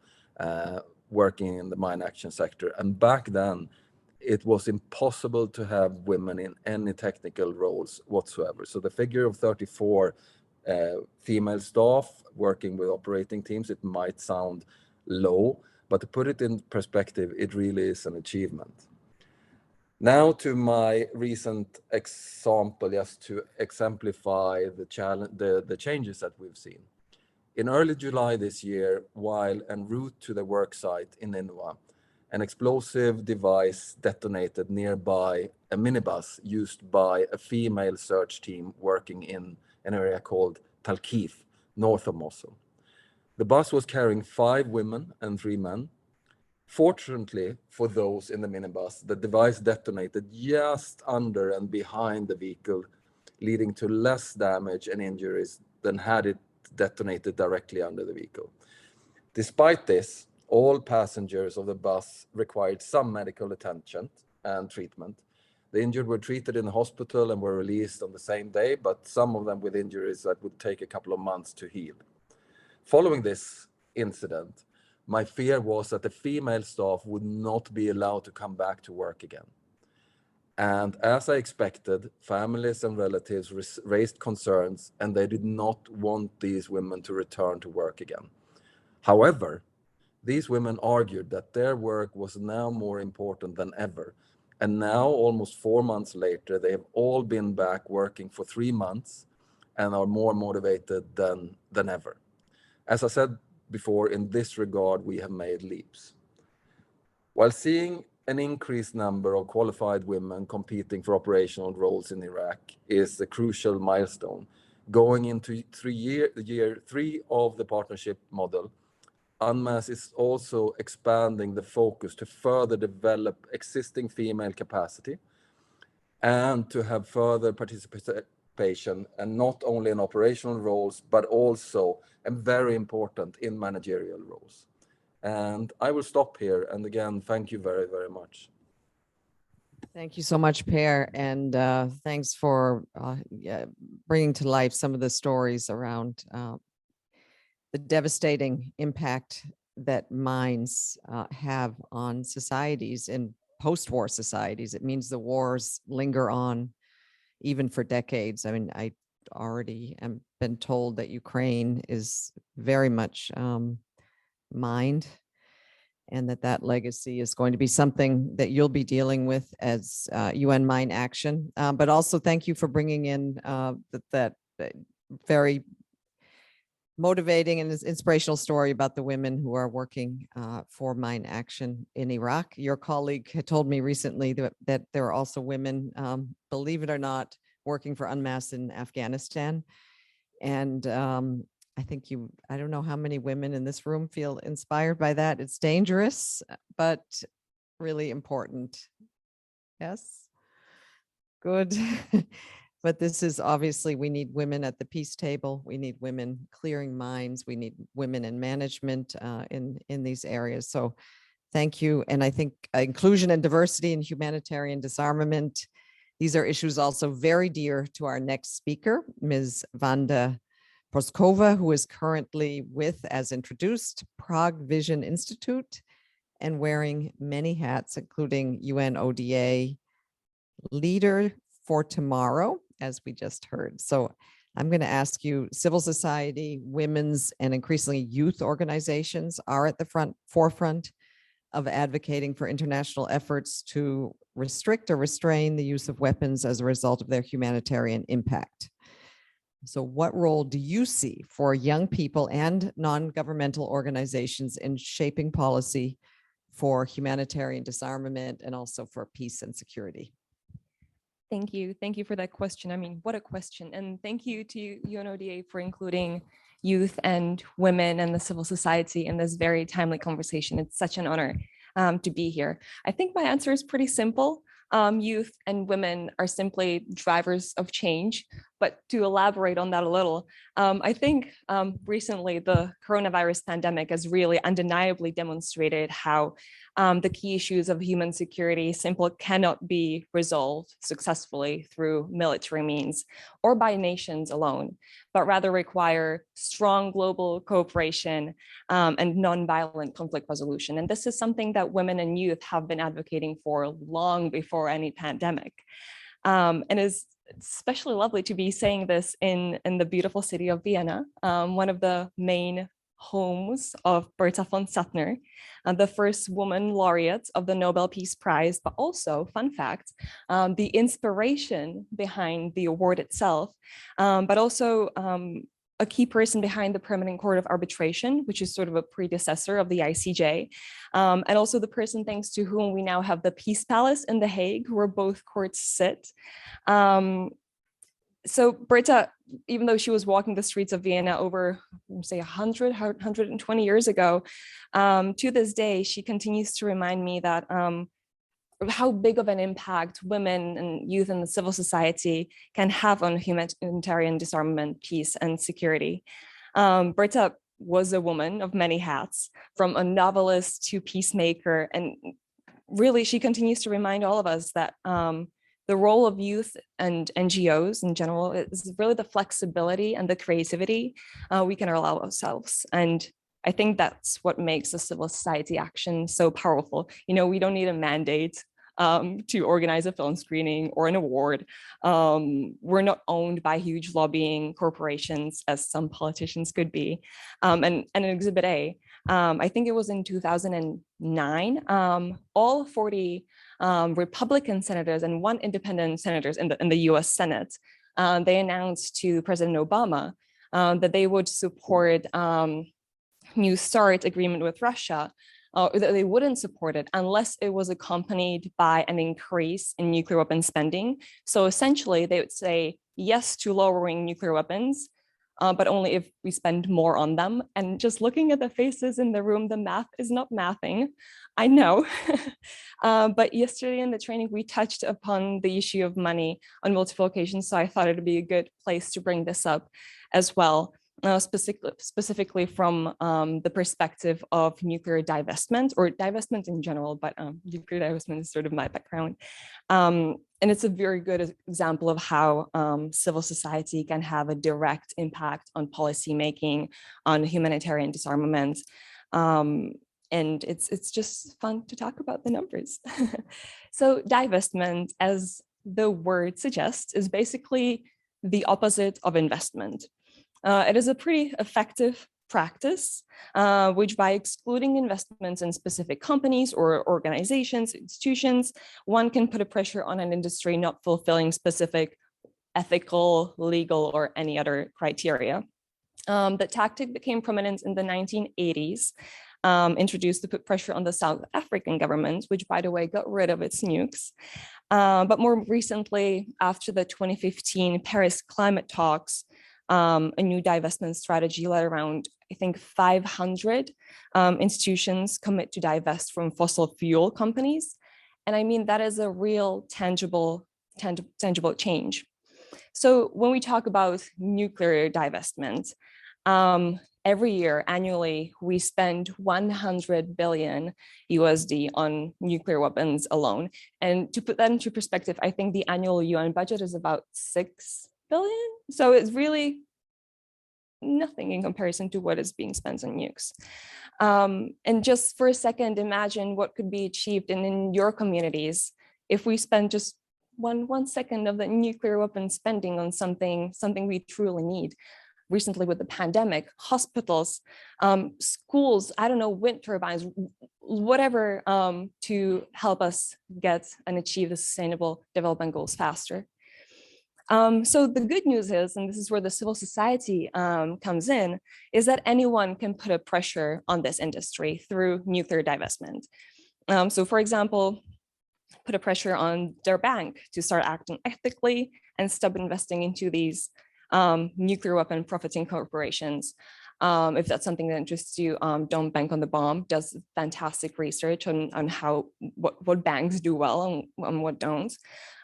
working in the mine action sector. And back then, it was impossible to have women in any technical roles whatsoever. So the figure of 34 female staff working with operating teams, it might sound low, but to put it in perspective, it really is an achievement. Now to my recent example, just to exemplify the changes that we've seen. In early July this year, while en route to the work site in Nineveh, an explosive device detonated nearby a minibus used by a female search team working in an area called Talkif, north of Mosul. The bus was carrying 5 women and 3 men. Fortunately for those in the minibus, the device detonated just under and behind the vehicle, leading to less damage and injuries than had it detonated directly under the vehicle. Despite this, all passengers of the bus required some medical attention and treatment. The injured were treated in the hospital and were released on the same day, but some of them with injuries that would take a couple of months to heal. Following this incident, my fear was that the female staff would not be allowed to come back to work again. And as I expected, families and relatives raised concerns, and they did not want these women to return to work again. However, these women argued that their work was now more important than ever. And now, almost 4 months later, they have all been back working for 3 months and are more motivated than ever. As I said before, in this regard, we have made leaps. While seeing an increased number of qualified women competing for operational roles in Iraq is a crucial milestone, going into year 3 of the partnership model, UNMAS is also expanding the focus to further develop existing female capacity and to have further participation, and not only in operational roles, but also, and very important, in managerial roles. And I will stop here. And again, thank you very, very much. Thank you so much, Per, and thanks for bringing to life some of the stories around the devastating impact that mines have on societies and post-war societies. It means the wars linger on even for decades. I mean, I already am been told that Ukraine is very much mined, and that legacy is going to be something that you'll be dealing with as UN Mine Action. But also thank you for bringing in that very motivating and inspirational story about the women who are working for mine action in Iraq. Your colleague had told me recently that there are also women, believe it or not, working for UNMAS in Afghanistan. And I think I don't know how many women in this room feel inspired by that. It's dangerous, but really important. Yes, good. But this is obviously, we need women at the peace table. We need women clearing mines. We need women in management in these areas. So thank you. And I think inclusion and diversity and humanitarian disarmament, these are issues also very dear to our next speaker, Ms. Wanda Proskova, who is currently with, as introduced, Prague Vision Institute and wearing many hats, including UNODA Leader for Tomorrow, as we just heard. So I'm going to ask you, civil society, women's, and increasingly youth organizations are at the forefront of advocating for international efforts to restrict or restrain the use of weapons as a result of their humanitarian impact. So what role do you see for young people and non-governmental organizations in shaping policy for humanitarian disarmament and also for peace and security? Thank you. Thank you for that question. I mean, what a question. And thank you to UNODA for including youth and women and the civil society in this very timely conversation. It's such an honor to be here. I think my answer is pretty simple. Youth and women are simply drivers of change. But to elaborate on that a little, I think recently the coronavirus pandemic has really undeniably demonstrated how the key issues of human security simply cannot be resolved successfully through military means or by nations alone, but rather require strong global cooperation and nonviolent conflict resolution. And this is something that women and youth have been advocating for long before any pandemic. And it's especially lovely to be saying this in the beautiful city of Vienna, one of the main homes of Berta von Suttner, the first woman laureate of the Nobel Peace Prize, but also, fun fact, the inspiration behind the award itself, but also a key person behind the Permanent Court of Arbitration, which is sort of a predecessor of the ICJ, and also the person thanks to whom we now have the Peace Palace in The Hague, where both courts sit. So Berta, even though she was walking the streets of Vienna over, say, 120 years ago, to this day, she continues to remind me that how big of an impact women and youth in the civil society can have on humanitarian disarmament, peace, and security. Berta was a woman of many hats, from a novelist to peacemaker, and really she continues to remind all of us that the role of youth and NGOs in general is really the flexibility and the creativity we can allow ourselves. And I think that's what makes a civil society action so powerful. You know, we don't need a mandate to organize a film screening or an award. We're not owned by huge lobbying corporations as some politicians could be. And in Exhibit A, I think it was in 2009, all 40 Republican senators and one independent senators in the US Senate, they announced to President Obama that they would support New START agreement with Russia, that they wouldn't support it unless it was accompanied by an increase in nuclear weapon spending. So essentially they would say yes to lowering nuclear weapons, but only if we spend more on them. And just looking at the faces in the room, the math is not mathing, I know. But yesterday in the training, we touched upon the issue of money on multiple occasions. So I thought it'd be a good place to bring this up as well. Specifically from the perspective of nuclear divestment, or divestment in general, but nuclear divestment is sort of my background. And it's a very good example of how civil society can have a direct impact on policymaking, on humanitarian disarmament. And it's just fun to talk about the numbers. So divestment, as the word suggests, is basically the opposite of investment. It is a pretty effective practice, which by excluding investments in specific companies or organizations, institutions, one can put a pressure on an industry not fulfilling specific ethical, legal, or any other criteria. The tactic became prominent in the 1980s, introduced to put pressure on the South African government, which, by the way, got rid of its nukes. But more recently, after the 2015 Paris climate talks, a new divestment strategy led around, I think, 500 institutions commit to divest from fossil fuel companies. And I mean, that is a real tangible change. So when we talk about nuclear divestment, every year, annually, we spend 100 billion USD on nuclear weapons alone. And to put that into perspective, I think the annual UN budget is about 6 billion. So it's really nothing in comparison to what is being spent on nukes. And just for a second, imagine what could be achieved in your communities if we spend just one second of the nuclear weapon spending on something we truly need. Recently with the pandemic, hospitals, schools, I don't know, wind turbines, whatever, to help us get and achieve the sustainable development goals faster. So the good news is, and this is where the civil society comes in, is that anyone can put a pressure on this industry through nuclear divestment. So for example, put a pressure on their bank to start acting ethically and stop investing into these nuclear weapon profiting corporations. If that's something that interests you, Don't Bank on the Bomb does fantastic research on how what banks do well and what don't.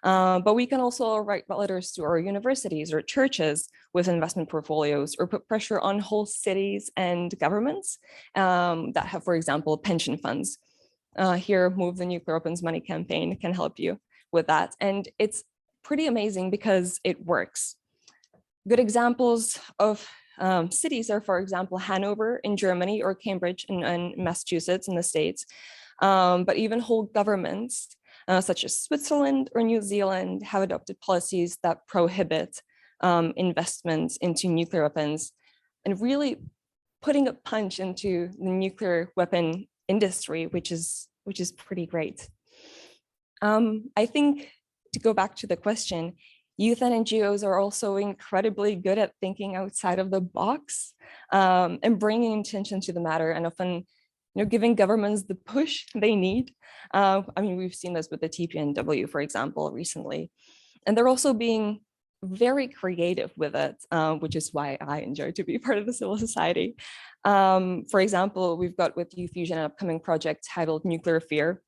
But we can also write letters to our universities or churches with investment portfolios, or put pressure on whole cities and governments that have, for example, pension funds. Here, Move the Nuclear Weapons Money campaign can help you with that. And it's pretty amazing because it works. Good examples of cities are, for example, Hanover in Germany, or Cambridge in Massachusetts in the States. But even whole governments, such as Switzerland or New Zealand, have adopted policies that prohibit investments into nuclear weapons, and really putting a punch into the nuclear weapon industry, which is pretty great. I think, to go back to the question, youth and NGOs are also incredibly good at thinking outside of the box and bringing attention to the matter, and often, giving governments the push they need. I mean, we've seen this with the TPNW, for example, recently. And they're also being very creative with it, which is why I enjoy to be part of the civil society. For example, we've got with Youth Fusion an upcoming project titled Nuclear Fear,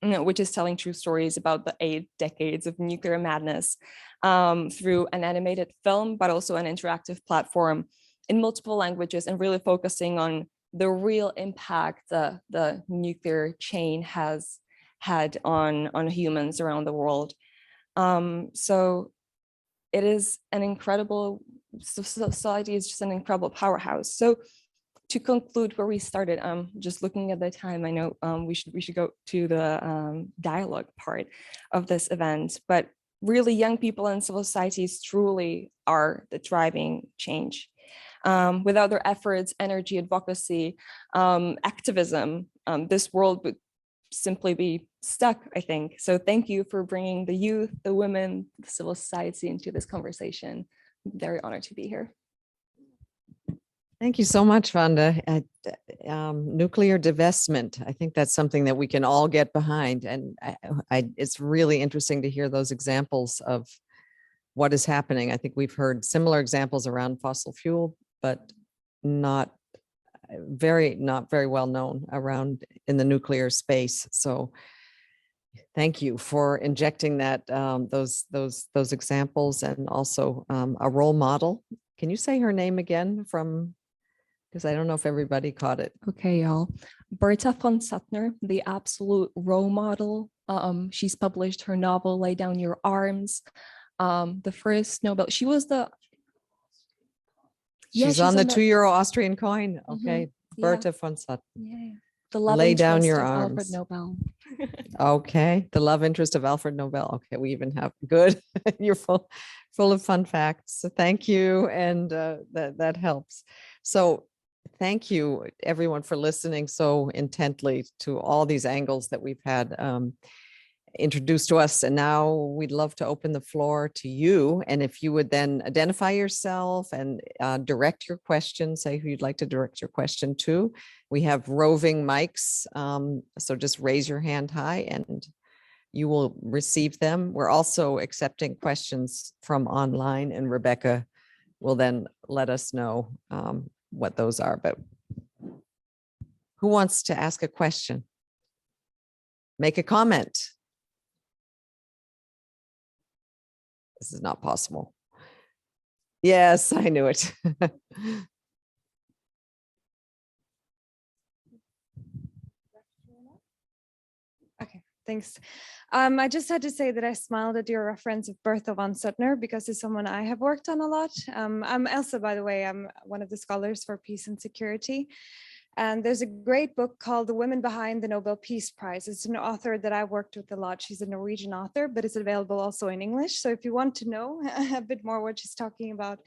which is telling true stories about the 8 decades of nuclear madness through an animated film, but also an interactive platform in multiple languages, and really focusing on the real impact the nuclear chain has had on humans around the world. So it is an incredible, society is just an incredible powerhouse. So to conclude where we started, just looking at the time, I know we should go to the dialogue part of this event, but really young people and civil societies truly are the driving change. Without their efforts, energy, advocacy, activism, this world would simply be stuck, I think. So thank you for bringing the youth, the women, the civil society into this conversation. I'm very honored to be here. Thank you so much, Vanda. Nuclear divestment, I think that's something that we can all get behind. And it's really interesting to hear those examples of what is happening. I think we've heard similar examples around fossil fuel, but not very well known around in the nuclear space. So thank you for injecting that, those examples, and also a role model. Can you say her name again because I don't know if everybody caught it. Okay, y'all. Berta von Suttner, the absolute role model. She's published her novel, Lay Down Your Arms. The first Nobel, she was the... She's on the €2 Austrian coin. Okay, Berta von Suttner. Yeah. The love Lay interest down your of arms. Alfred Nobel. Okay, the love interest of Alfred Nobel. Okay, we even have good. You're full of fun facts. So thank you, and that helps. So thank you, everyone, for listening so intently to all these angles that we've had introduced to us. And now we'd love to open the floor to you. And if you would then identify yourself and direct your question, say who you'd like to direct your question to. We have roving mics, so just raise your hand high and you will receive them. We're also accepting questions from online, and Rebecca will then let us know what those are. But who wants to ask a question? Make a comment. This is not possible. Yes, I knew it. Okay, thanks. I just had to say that I smiled at your reference of Bertha von Suttner because it's someone I have worked on a lot. I'm Elsa, by the way. I'm one of the scholars for peace and security. And there's a great book called The Women Behind the Nobel Peace Prize. It's an author that I worked with a lot. She's a Norwegian author, but it's available also in English. So if you want to know a bit more what she's talking about,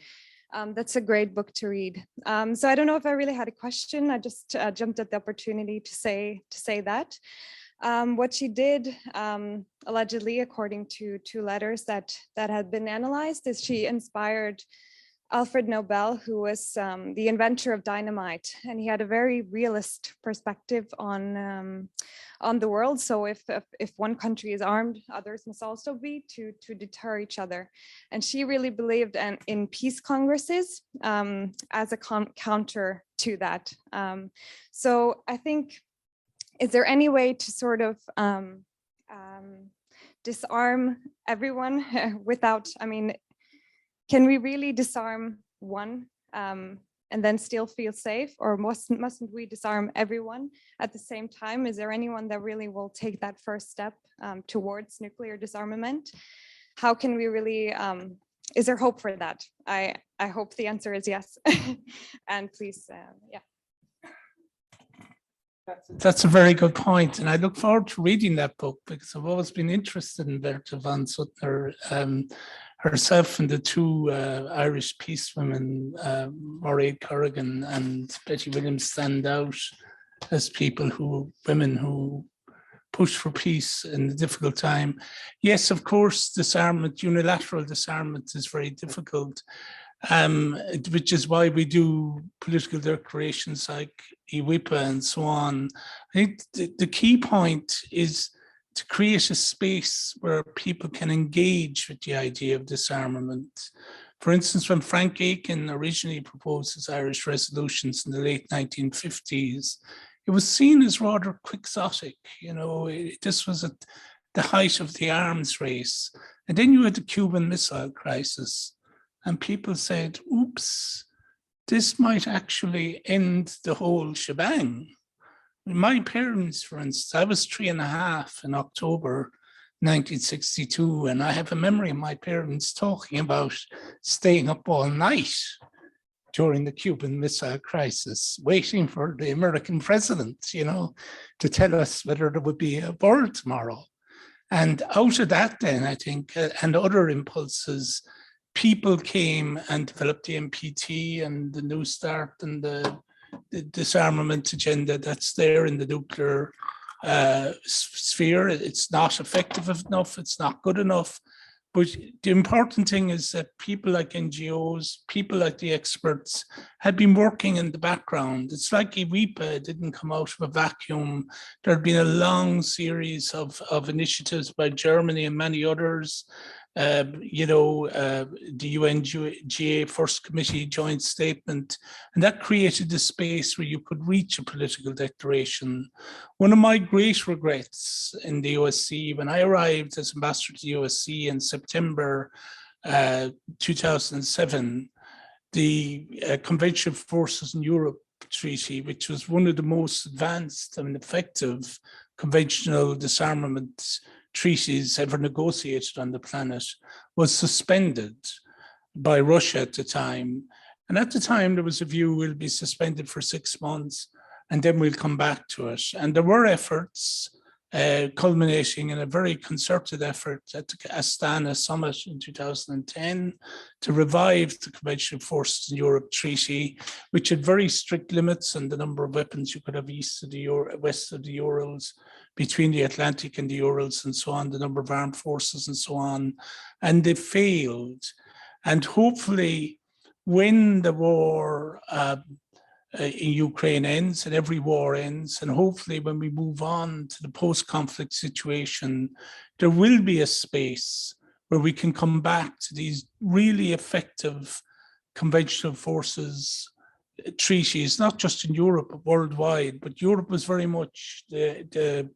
that's a great book to read. So I don't know if I really had a question. I just jumped at the opportunity to say that. What she did, allegedly, according to 2 letters that had been analyzed, is she inspired Alfred Nobel, who was the inventor of dynamite, and he had a very realist perspective on the world. So if one country is armed, others must also be to deter each other. And she really believed in peace congresses as a counter to that. So I think, is there any way to sort of disarm everyone without, I mean, can we really disarm one and then still feel safe, or mustn't we disarm everyone at the same time? Is there anyone that really will take that first step towards nuclear disarmament? How can we really, is there hope for that? I hope the answer is yes. And please, yeah. That's a very good point, and I look forward to reading that book because I've always been interested in Bertha von Suttner. Herself and the two Irish peace women, Mairead Corrigan and Betty Williams, stand out as women who push for peace in a difficult time. Yes, of course, disarmament, unilateral disarmament is very difficult, which is why we do political declarations like IWIPA and so on. I think the key point is to create a space where people can engage with the idea of disarmament. For instance, when Frank Aiken originally proposed his Irish resolutions in the late 1950s, it was seen as rather quixotic. This was at the height of the arms race. And then you had the Cuban Missile Crisis, and people said, oops, this might actually end the whole shebang. My parents, for instance, I was 3.5 in October 1962, and I have a memory of my parents talking about staying up all night during the Cuban Missile Crisis, waiting for the American president, to tell us whether there would be a war tomorrow. And out of that then, I think, and other impulses, people came and developed the NPT and the New Start and the disarmament agenda that's there in the nuclear sphere. It's not effective enough, it's not good enough. But the important thing is that people like NGOs, people like the experts had been working in the background. It's like IWIPA didn't come out of a vacuum. There had been a long series of initiatives by Germany and many others. The UNGA First Committee joint statement, and that created a space where you could reach a political declaration. One of my great regrets in the OSCE, when I arrived as ambassador to the OSCE in September 2007, the Convention of Forces in Europe Treaty, which was one of the most advanced and effective conventional disarmament treaties ever negotiated on the planet, was suspended by Russia at the time. And at the time, there was a view we'll be suspended for 6 months and then we'll come back to it. And there were efforts culminating in a very concerted effort at the Astana summit in 2010 to revive the Convention of Forces in Europe Treaty, which had very strict limits on the number of weapons you could have west of the Urals, between the Atlantic and the Urals and so on, the number of armed forces and so on. And they failed. And hopefully when the war in Ukraine ends, and every war ends, and hopefully when we move on to the post-conflict situation, there will be a space where we can come back to these really effective conventional forces treaties, not just in Europe, but worldwide. But Europe was very much the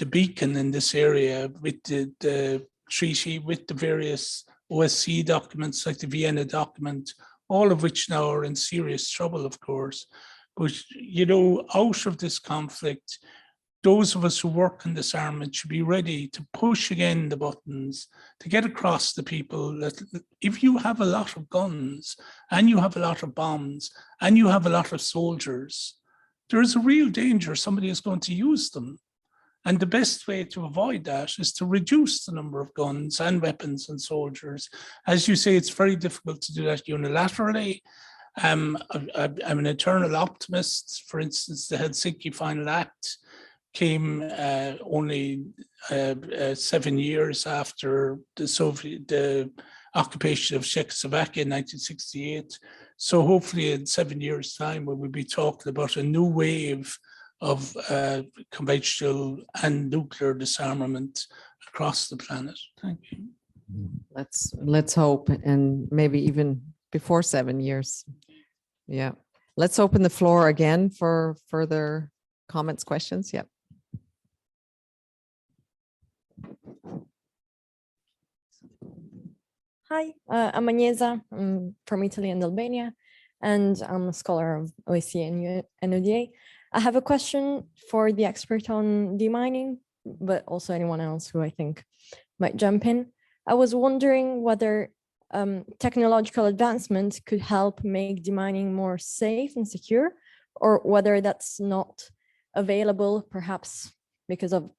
beacon in this area with the treaty, with the various OSCE documents like the Vienna document, all of which now are in serious trouble, of course. But, out of this conflict, those of us who work in disarmament should be ready to push again the buttons, to get across to people that if you have a lot of guns and you have a lot of bombs and you have a lot of soldiers, there is a real danger somebody is going to use them. And the best way to avoid that is to reduce the number of guns and weapons and soldiers. As you say, it's very difficult to do that unilaterally. I'm an eternal optimist. For instance, the Helsinki Final Act came only 7 years after the occupation of Czechoslovakia in 1968. So hopefully in 7 years' time, we will be talking about a new wave of conventional and nuclear disarmament across the planet. Thank you. Let's hope, and maybe even before 7 years. Yeah. Let's open the floor again for further comments, questions. Yep. Hi, I'm Agnesa. I'm from Italy and Albania, and I'm a scholar of OSCE and UNODA. I have a question for the expert on demining, but also anyone else who I think might jump in. I was wondering whether technological advancement could help make demining more safe and secure, or whether that's not available, perhaps because of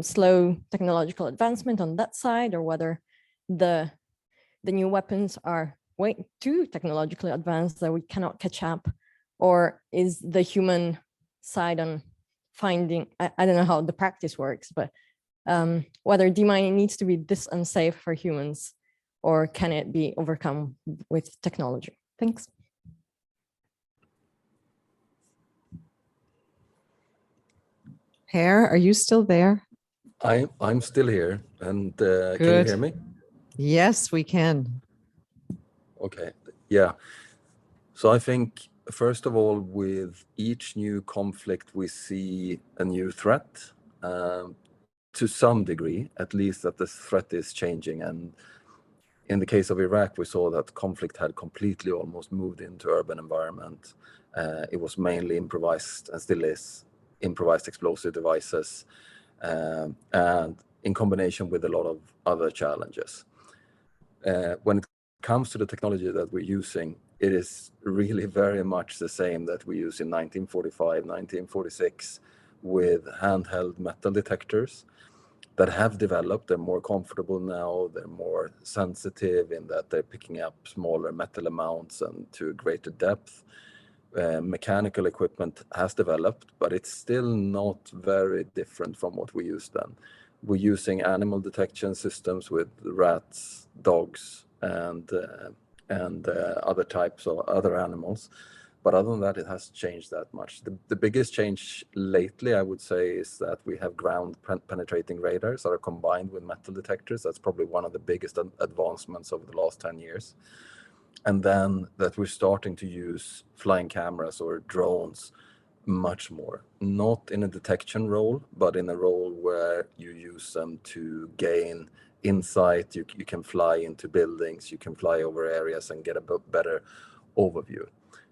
slow technological advancement on that side, or whether the new weapons are way too technologically advanced that we cannot catch up, or is the human side on finding, I don't know how the practice works, but whether demining needs to be this unsafe for humans, or can it be overcome with technology? Thanks. Per, are you still there? I'm still here, and can you hear me? Yes, we can. Okay, yeah. So I think, first of all, with each new conflict, we see a new threat. To some degree, at least, that the threat is changing. And in the case of Iraq, we saw that conflict had completely almost moved into urban environment. It was mainly improvised, and still is, improvised explosive devices, and in combination with a lot of other challenges. When it comes to the technology that we're using, it is really very much the same that we use in 1945, 1946, with handheld metal detectors that have developed. They're more comfortable now, they're more sensitive in that they're picking up smaller metal amounts and to a greater depth. Mechanical equipment has developed, but it's still not very different from what we used then. We're using animal detection systems with rats, dogs, and other types of other animals. But other than that, it hasn't changed that much. The biggest change lately, I would say, is that we have ground penetrating radars that are combined with metal detectors. That's probably one of the biggest advancements over the last 10 years. And then that we're starting to use flying cameras or drones much more, not in a detection role, but in a role where you use them to gain insight. You can fly into buildings, you can fly over areas and get a better overview.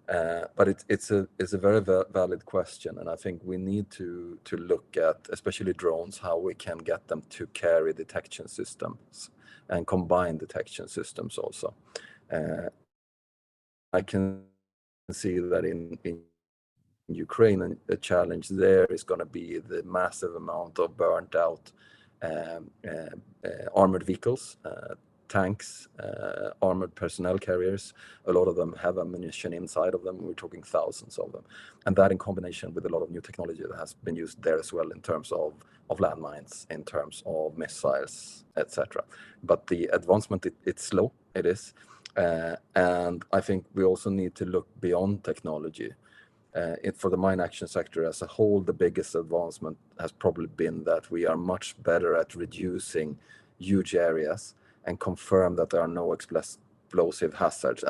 But it's a very valid question, and I think we need to look at, especially drones, how we can get them to carry detection systems and combine detection systems also. I can see that in Ukraine, and the challenge there is going to be the massive amount of burnt out armored vehicles, tanks, armored personnel carriers. A lot of them have ammunition inside of them. We're talking thousands of them. And that in combination with a lot of new technology that has been used there as well, in terms of landmines, in terms of missiles, etc. But the advancement, it's slow, it is. And I think we also need to look beyond technology. For the mine action sector as a whole, the biggest advancement has probably been that we are much better at reducing huge areas and confirm that there are no explosive hazards.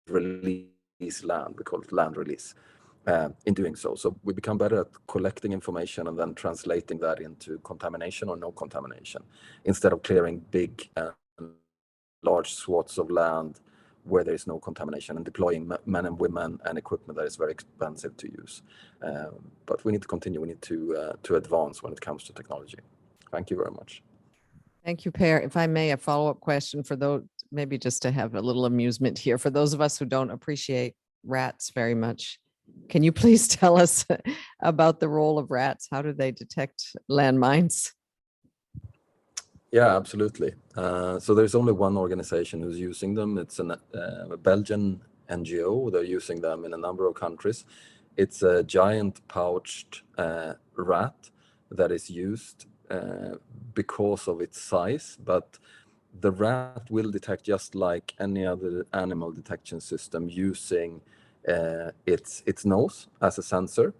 Release land, we call it land release, in doing so. So we become better at collecting information and then translating that into contamination or no contamination, instead of clearing big and large swaths of land where there is no contamination and deploying men and women and equipment that is very expensive to use. But we need to continue. We need to advance when it comes to technology. Thank you very much. Thank you, Per. If I may, a follow-up question for those, maybe just to have a little amusement here, for those of us who don't appreciate rats very much. Can you please tell us about the role of rats? How do they detect landmines? Yeah, absolutely. So there's only one organization who's using them. It's a Belgian NGO. They're using them in a number of countries. It's a giant pouched rat that is used because of its size, but the rat will detect just like any other animal detection system using its nose as a sensor,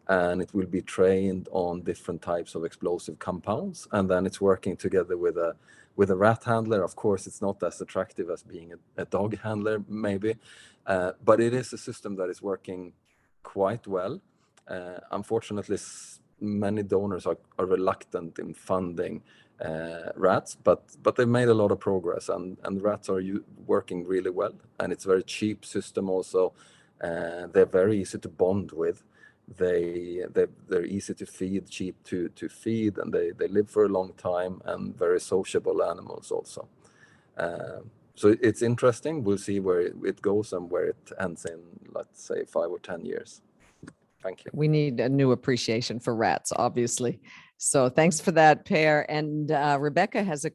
and it will be trained on different types of explosive compounds, and then it's working together with a rat handler. Of course, it's not as attractive as being a dog handler, maybe, but it is a system that is working quite well. Unfortunately, many donors are reluctant in funding rats, but they've made a lot of progress, and rats are working really well, and it's a very cheap system also. They're very easy to bond with. They're easy to feed, cheap to feed, and they live for a long time, and very sociable animals also. So it's interesting. We'll see where it goes and where it ends in, let's say, 5 or 10 years. Thank you. We need a new appreciation for rats, obviously. So thanks for that, Per. And Rebecca has a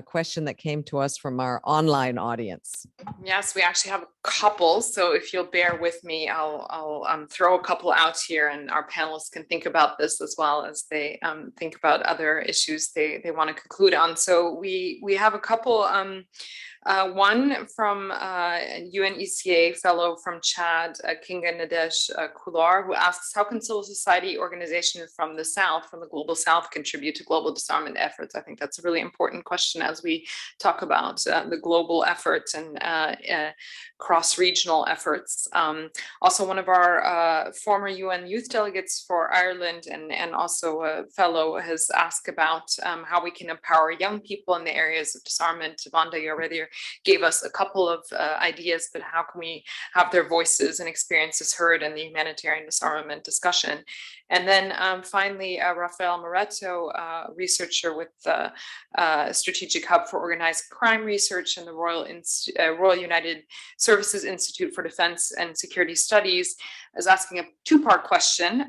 question that came to us from our online audience. Yes, we actually have a couple. So if you'll bear with me, I'll throw a couple out here, and our panelists can think about this as well as they think about other issues they want to conclude on. So we have a couple. One from UNECA fellow from Chad, Kinga Nadesh Kular, who asks, how can civil society organizations from the South, from the global South, contribute to global disarmament efforts? I think that's a really important question as we talk about the global efforts and cross-regional efforts. Also, one of our former UN youth delegates for Ireland and also a fellow has asked about how we can empower young people in the areas of disarmament. Vanda, you already gave us a couple of ideas, but how can we have their voices and experiences heard in the humanitarian disarmament discussion? And then finally, Rafael Moretto, researcher with the Strategic Hub for Organized Crime Research and the Royal United Services Institute for Defense and Security Studies, is asking a two-part question.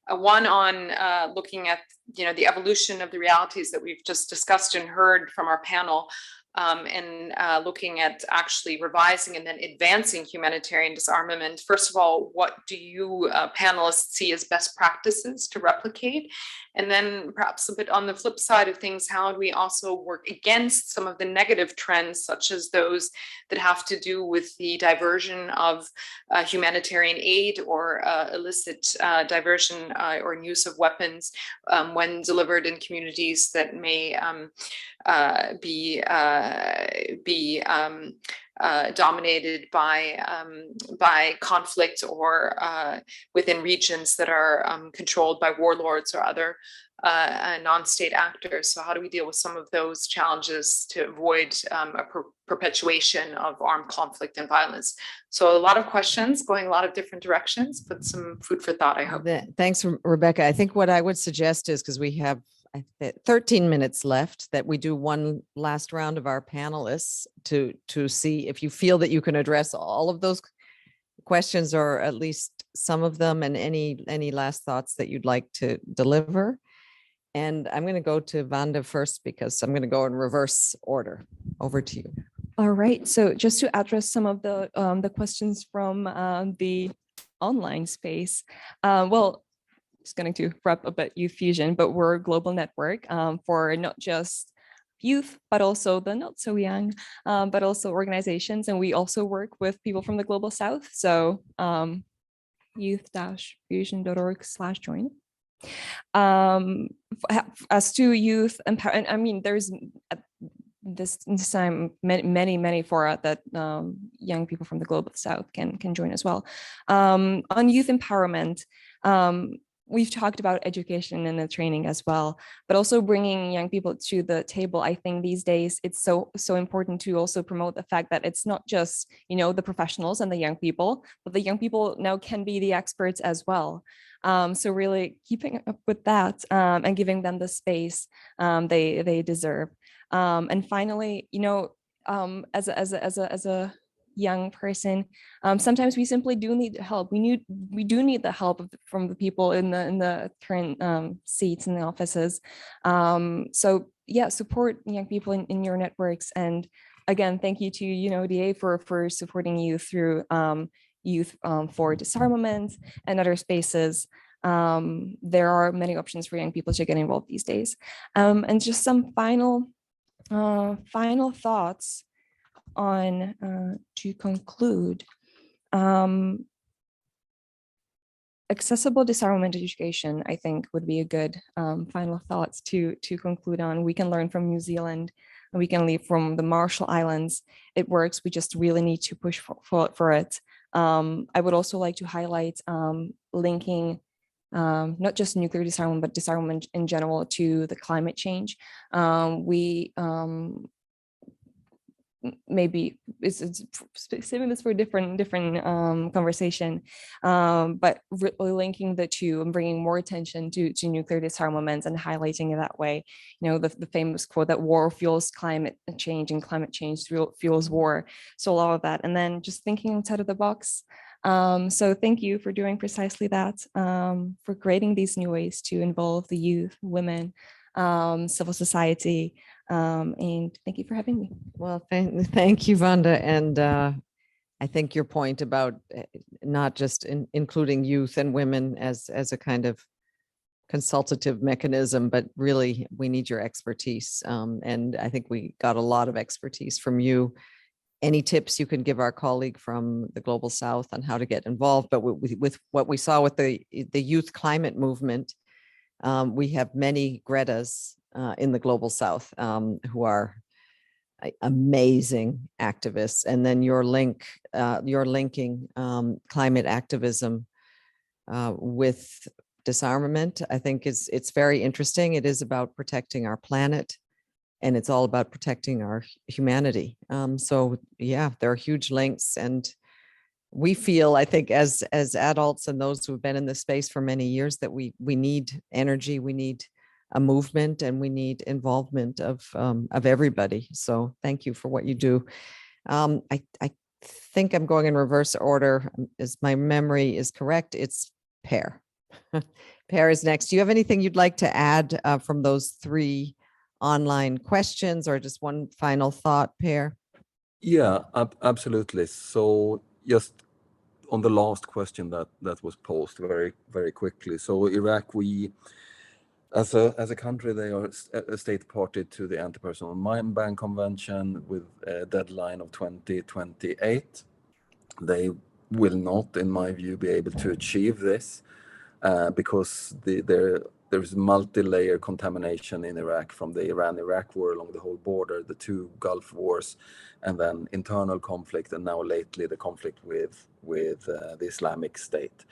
One on looking at the evolution of the realities that we've just discussed and heard from our panel, and looking at actually revising and then advancing humanitarian disarmament. First of all, what do you panelists see as best practices to replicate? And then perhaps a bit on the flip side of things, how do we also work against some of the negative trends, such as those that have to do with the diversion of humanitarian aid or illicit diversion or use of weapons when delivered in communities that may be dominated by conflict or within regions that are controlled by warlords or other non-state actors. So how do we deal with some of those challenges to avoid a perpetuation of armed conflict and violence? So a lot of questions going a lot of different directions, but some food for thought, I hope. Thanks, Rebecca. I think what I would suggest is, because we have 13 minutes left, that we do one last round of our panelists to see if you feel that you can address all of those questions, or at least some of them, and any last thoughts that you'd like to deliver. And I'm going to go to Vanda first, because I'm going to go in reverse order. Over to you. All right. So just to address some of the questions from the online space. Well, just going to wrap up at Youth Fusion, but we're a global network for not just youth, but also the not so young, but also organizations. And we also work with people from the global South. So youth-fusion.org/join. As to youth empowerment, I mean, there's this time many fora that young people from the global South can join as well. On youth empowerment, we've talked about education and the training as well, but also bringing young people to the table. I think these days it's so important to also promote the fact that it's not just, the professionals and the young people, but the young people now can be the experts as well. So really keeping up with that and giving them the space they deserve. And finally, as a young person, sometimes we simply do need help. We do need the help from the people in the current seats in the offices. So yeah, support young people in your networks. And again, thank you to UNODA for supporting you through Youth for Disarmament and other spaces. There are many options for young people to get involved these days. And just some final Final thoughts on to conclude. Accessible disarmament education, I think, would be a good final thoughts to conclude on. We can learn from New Zealand, and we can learn from the Marshall Islands. It works. We just really need to push for it. I would also like to highlight linking not just nuclear disarmament, but disarmament in general to the climate change. Maybe it's saving this for a different conversation, but linking the two and bringing more attention to nuclear disarmaments and highlighting it that way. You know, the famous quote that war fuels climate change and climate change fuels war. So a lot of that, and then just thinking outside of the box. So thank you for doing precisely that, for creating these new ways to involve the youth, women, civil society, and thank you for having me. Well, thank you, Vanda. And I think your point about not just including youth and women as a kind of consultative mechanism, but really we need your expertise. And I think we got a lot of expertise from you. Any tips you can give our colleague from the Global South on how to get involved? But with what we saw with the youth climate movement, we have many Gretas in the Global South who are amazing activists. And then you're linking climate activism with disarmament. I think it's very interesting. It is about protecting our planet, and it's all about protecting our humanity. So yeah, there are huge links, and we feel, I think, as adults and those who've been in this space for many years, that we need energy, we need a movement, and we need involvement of everybody. So thank you for what you do. I think I'm going in reverse order, as my memory is correct. It's Per. Per is next. Do you have anything you'd like to add from those three online questions, or just one final thought, Per? Yeah, absolutely. So just on the last question that was posed very, very quickly. So Iraq, we, as a country, they are a state party to the Anti-Personnel Mine Ban Convention with a deadline of 2028. They will not, in my view, be able to achieve this because there's multi-layer contamination in Iraq, from the Iran-Iraq war along the whole border, the two Gulf wars, and then internal conflict, and now lately the conflict with the Islamic State.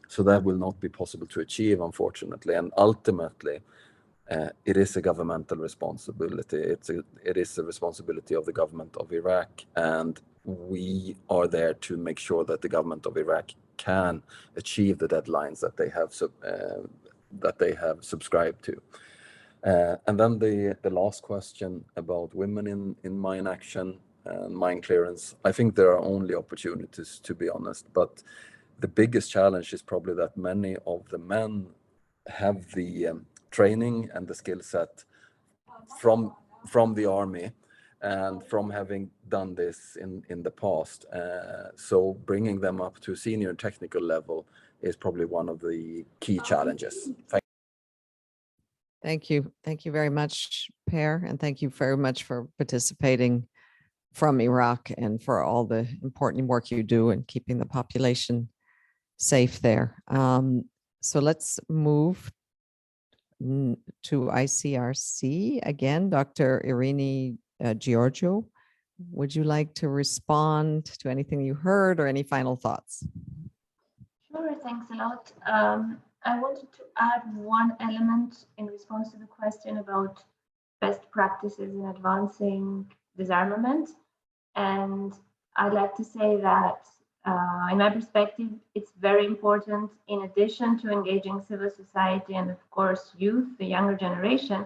So that will not be possible to achieve, unfortunately. And ultimately, it is a governmental responsibility. It is a responsibility of the government of Iraq, and we are there to make sure that the government of Iraq can achieve the deadlines that they have subscribed to. And then the last question about women in mine action and mine clearance. I think there are only opportunities, to be honest, but the biggest challenge is probably that many of the men have the training and the skill set from the army and from having done this in the past. So bringing them up to senior technical level is probably one of the key challenges. Thank you. Thank you very much, Per, and thank you very much for participating from Iraq and for all the important work you do in keeping the population safe there. So let's move to ICRC again. Dr. Irini Giorgio, would you like to respond to anything you heard or any final thoughts? Sure, thanks a lot. I wanted to add one element in response to the question about best practices in advancing disarmament. And I'd like to say that in my perspective, it's very important, in addition to engaging civil society and of course youth, the younger generation,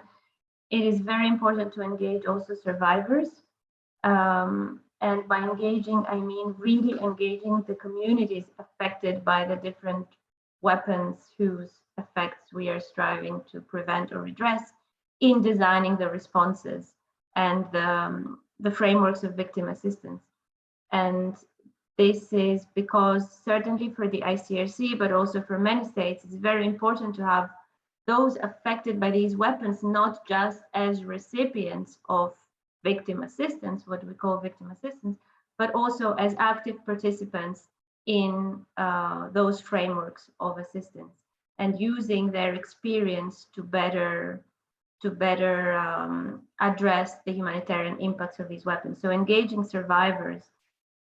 it is very important to engage also survivors. And by engaging, I mean really engaging the communities affected by the different weapons whose effects we are striving to prevent or redress in designing the responses and the frameworks of victim assistance. And this is because certainly for the ICRC, but also for many states, it's very important to have those affected by these weapons not just as recipients of victim assistance, what we call victim assistance, but also as active participants in those frameworks of assistance, and using their experience to better address the humanitarian impacts of these weapons. So engaging survivors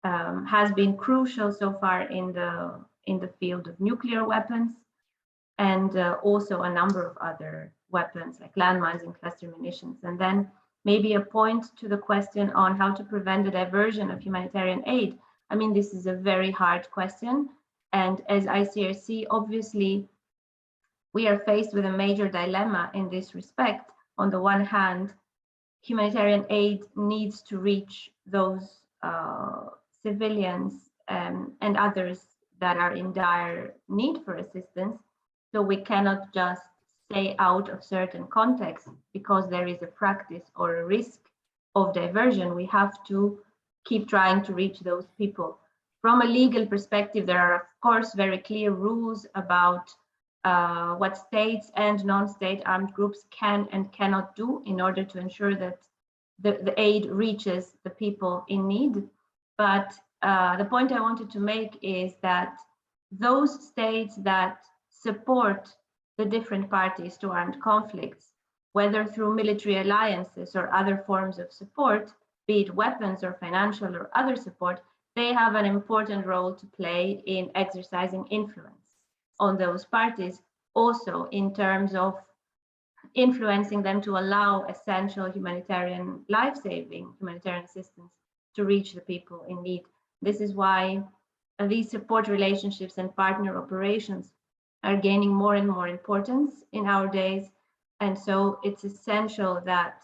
has been crucial so far in the field of nuclear weapons, and also a number of other weapons like landmines and cluster munitions. And then maybe a point to the question on how to prevent the diversion of humanitarian aid. I mean, this is a very hard question. And as ICRC, obviously, we are faced with a major dilemma in this respect. On the one hand, humanitarian aid needs to reach those civilians and others that are in dire need for assistance. So we cannot just stay out of certain contexts because there is a practice or a risk of diversion. We have to keep trying to reach those people. From a legal perspective, there are, of course, very clear rules about what states and non-state armed groups can and cannot do in order to ensure that the aid reaches the people in need. But the point I wanted to make is that those states that support the different parties to armed conflicts, whether through military alliances or other forms of support, be it weapons or financial or other support, they have an important role to play in exercising influence on those parties, also in terms of influencing them to allow essential humanitarian life-saving humanitarian assistance to reach the people in need. This is why these support relationships and partner operations are gaining more and more importance in our days. And so it's essential that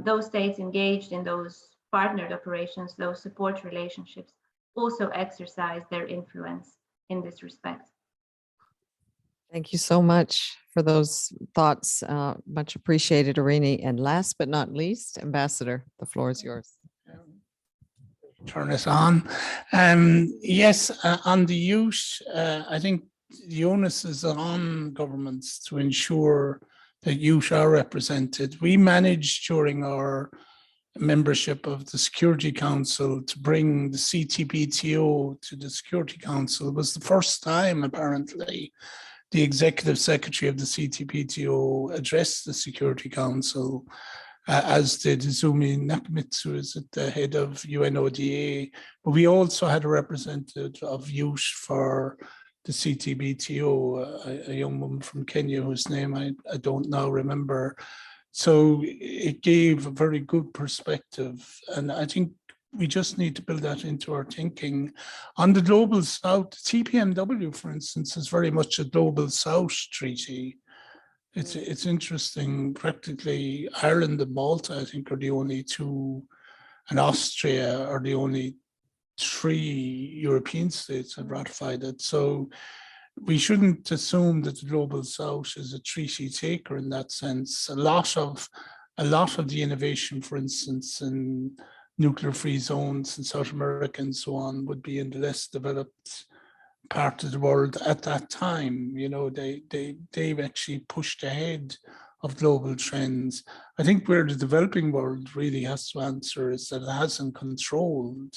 those states engaged in those partnered operations, those support relationships, also exercise their influence in this respect. Thank you so much for those thoughts. Much appreciated, Irini. And last but not least, Ambassador, the floor is yours. Turn us on. Yes, on the use, I think the onus is on governments to ensure that youth are represented. We managed during our membership of the Security Council to bring the CTBTO to the Security Council. It was the first time, apparently, the executive secretary of the CTBTO addressed the Security Council, as did Izumi Nakamitsu, is at the head of UNODA. But we also had a representative of youth for the CTBTO, a young woman from Kenya whose name I don't now remember. So it gave a very good perspective. And I think we just need to build that into our thinking. On the Global South, TPMW, for instance, is very much a Global South treaty. It's interesting, practically Ireland and Malta, I think, are the only two, and Austria are the only 3 European states that ratified it. So we shouldn't assume that the Global South is a treaty taker in that sense. A lot of the innovation, for instance, in nuclear-free zones in South America and so on, would be in the less developed part of the world at that time. You know, they've actually pushed ahead of global trends. I think where the developing world really has to answer is that it hasn't controlled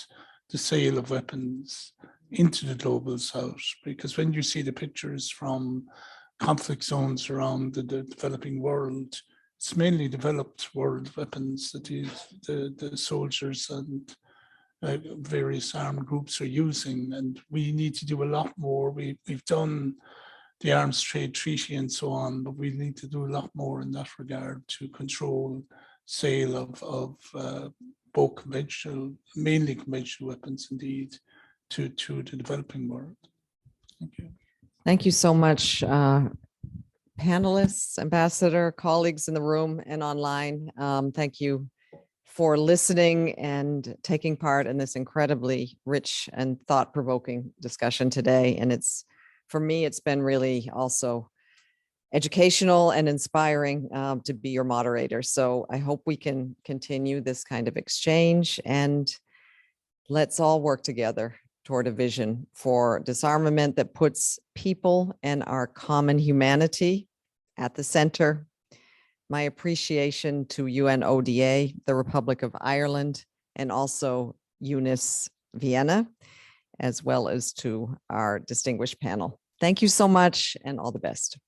the sale of weapons into the Global South, because when you see the pictures from conflict zones around the developing world, it's mainly developed world weapons that the soldiers and various armed groups are using, and we need to do a lot more. We've done the Arms Trade Treaty and so on, but we need to do a lot more in that regard to control sale of both conventional, mainly conventional weapons indeed, to the developing world. Thank you. Thank you so much, panelists, ambassador, colleagues in the room and online. Thank you for listening and taking part in this incredibly rich and thought-provoking discussion today. And for me, it's been really also educational and inspiring to be your moderator. So I hope we can continue this kind of exchange, and let's all work together toward a vision for disarmament that puts people and our common humanity at the center, my appreciation to UNODA, the Republic of Ireland, and also UNIS Vienna, as well as to our distinguished panel. Thank you so much and all the best.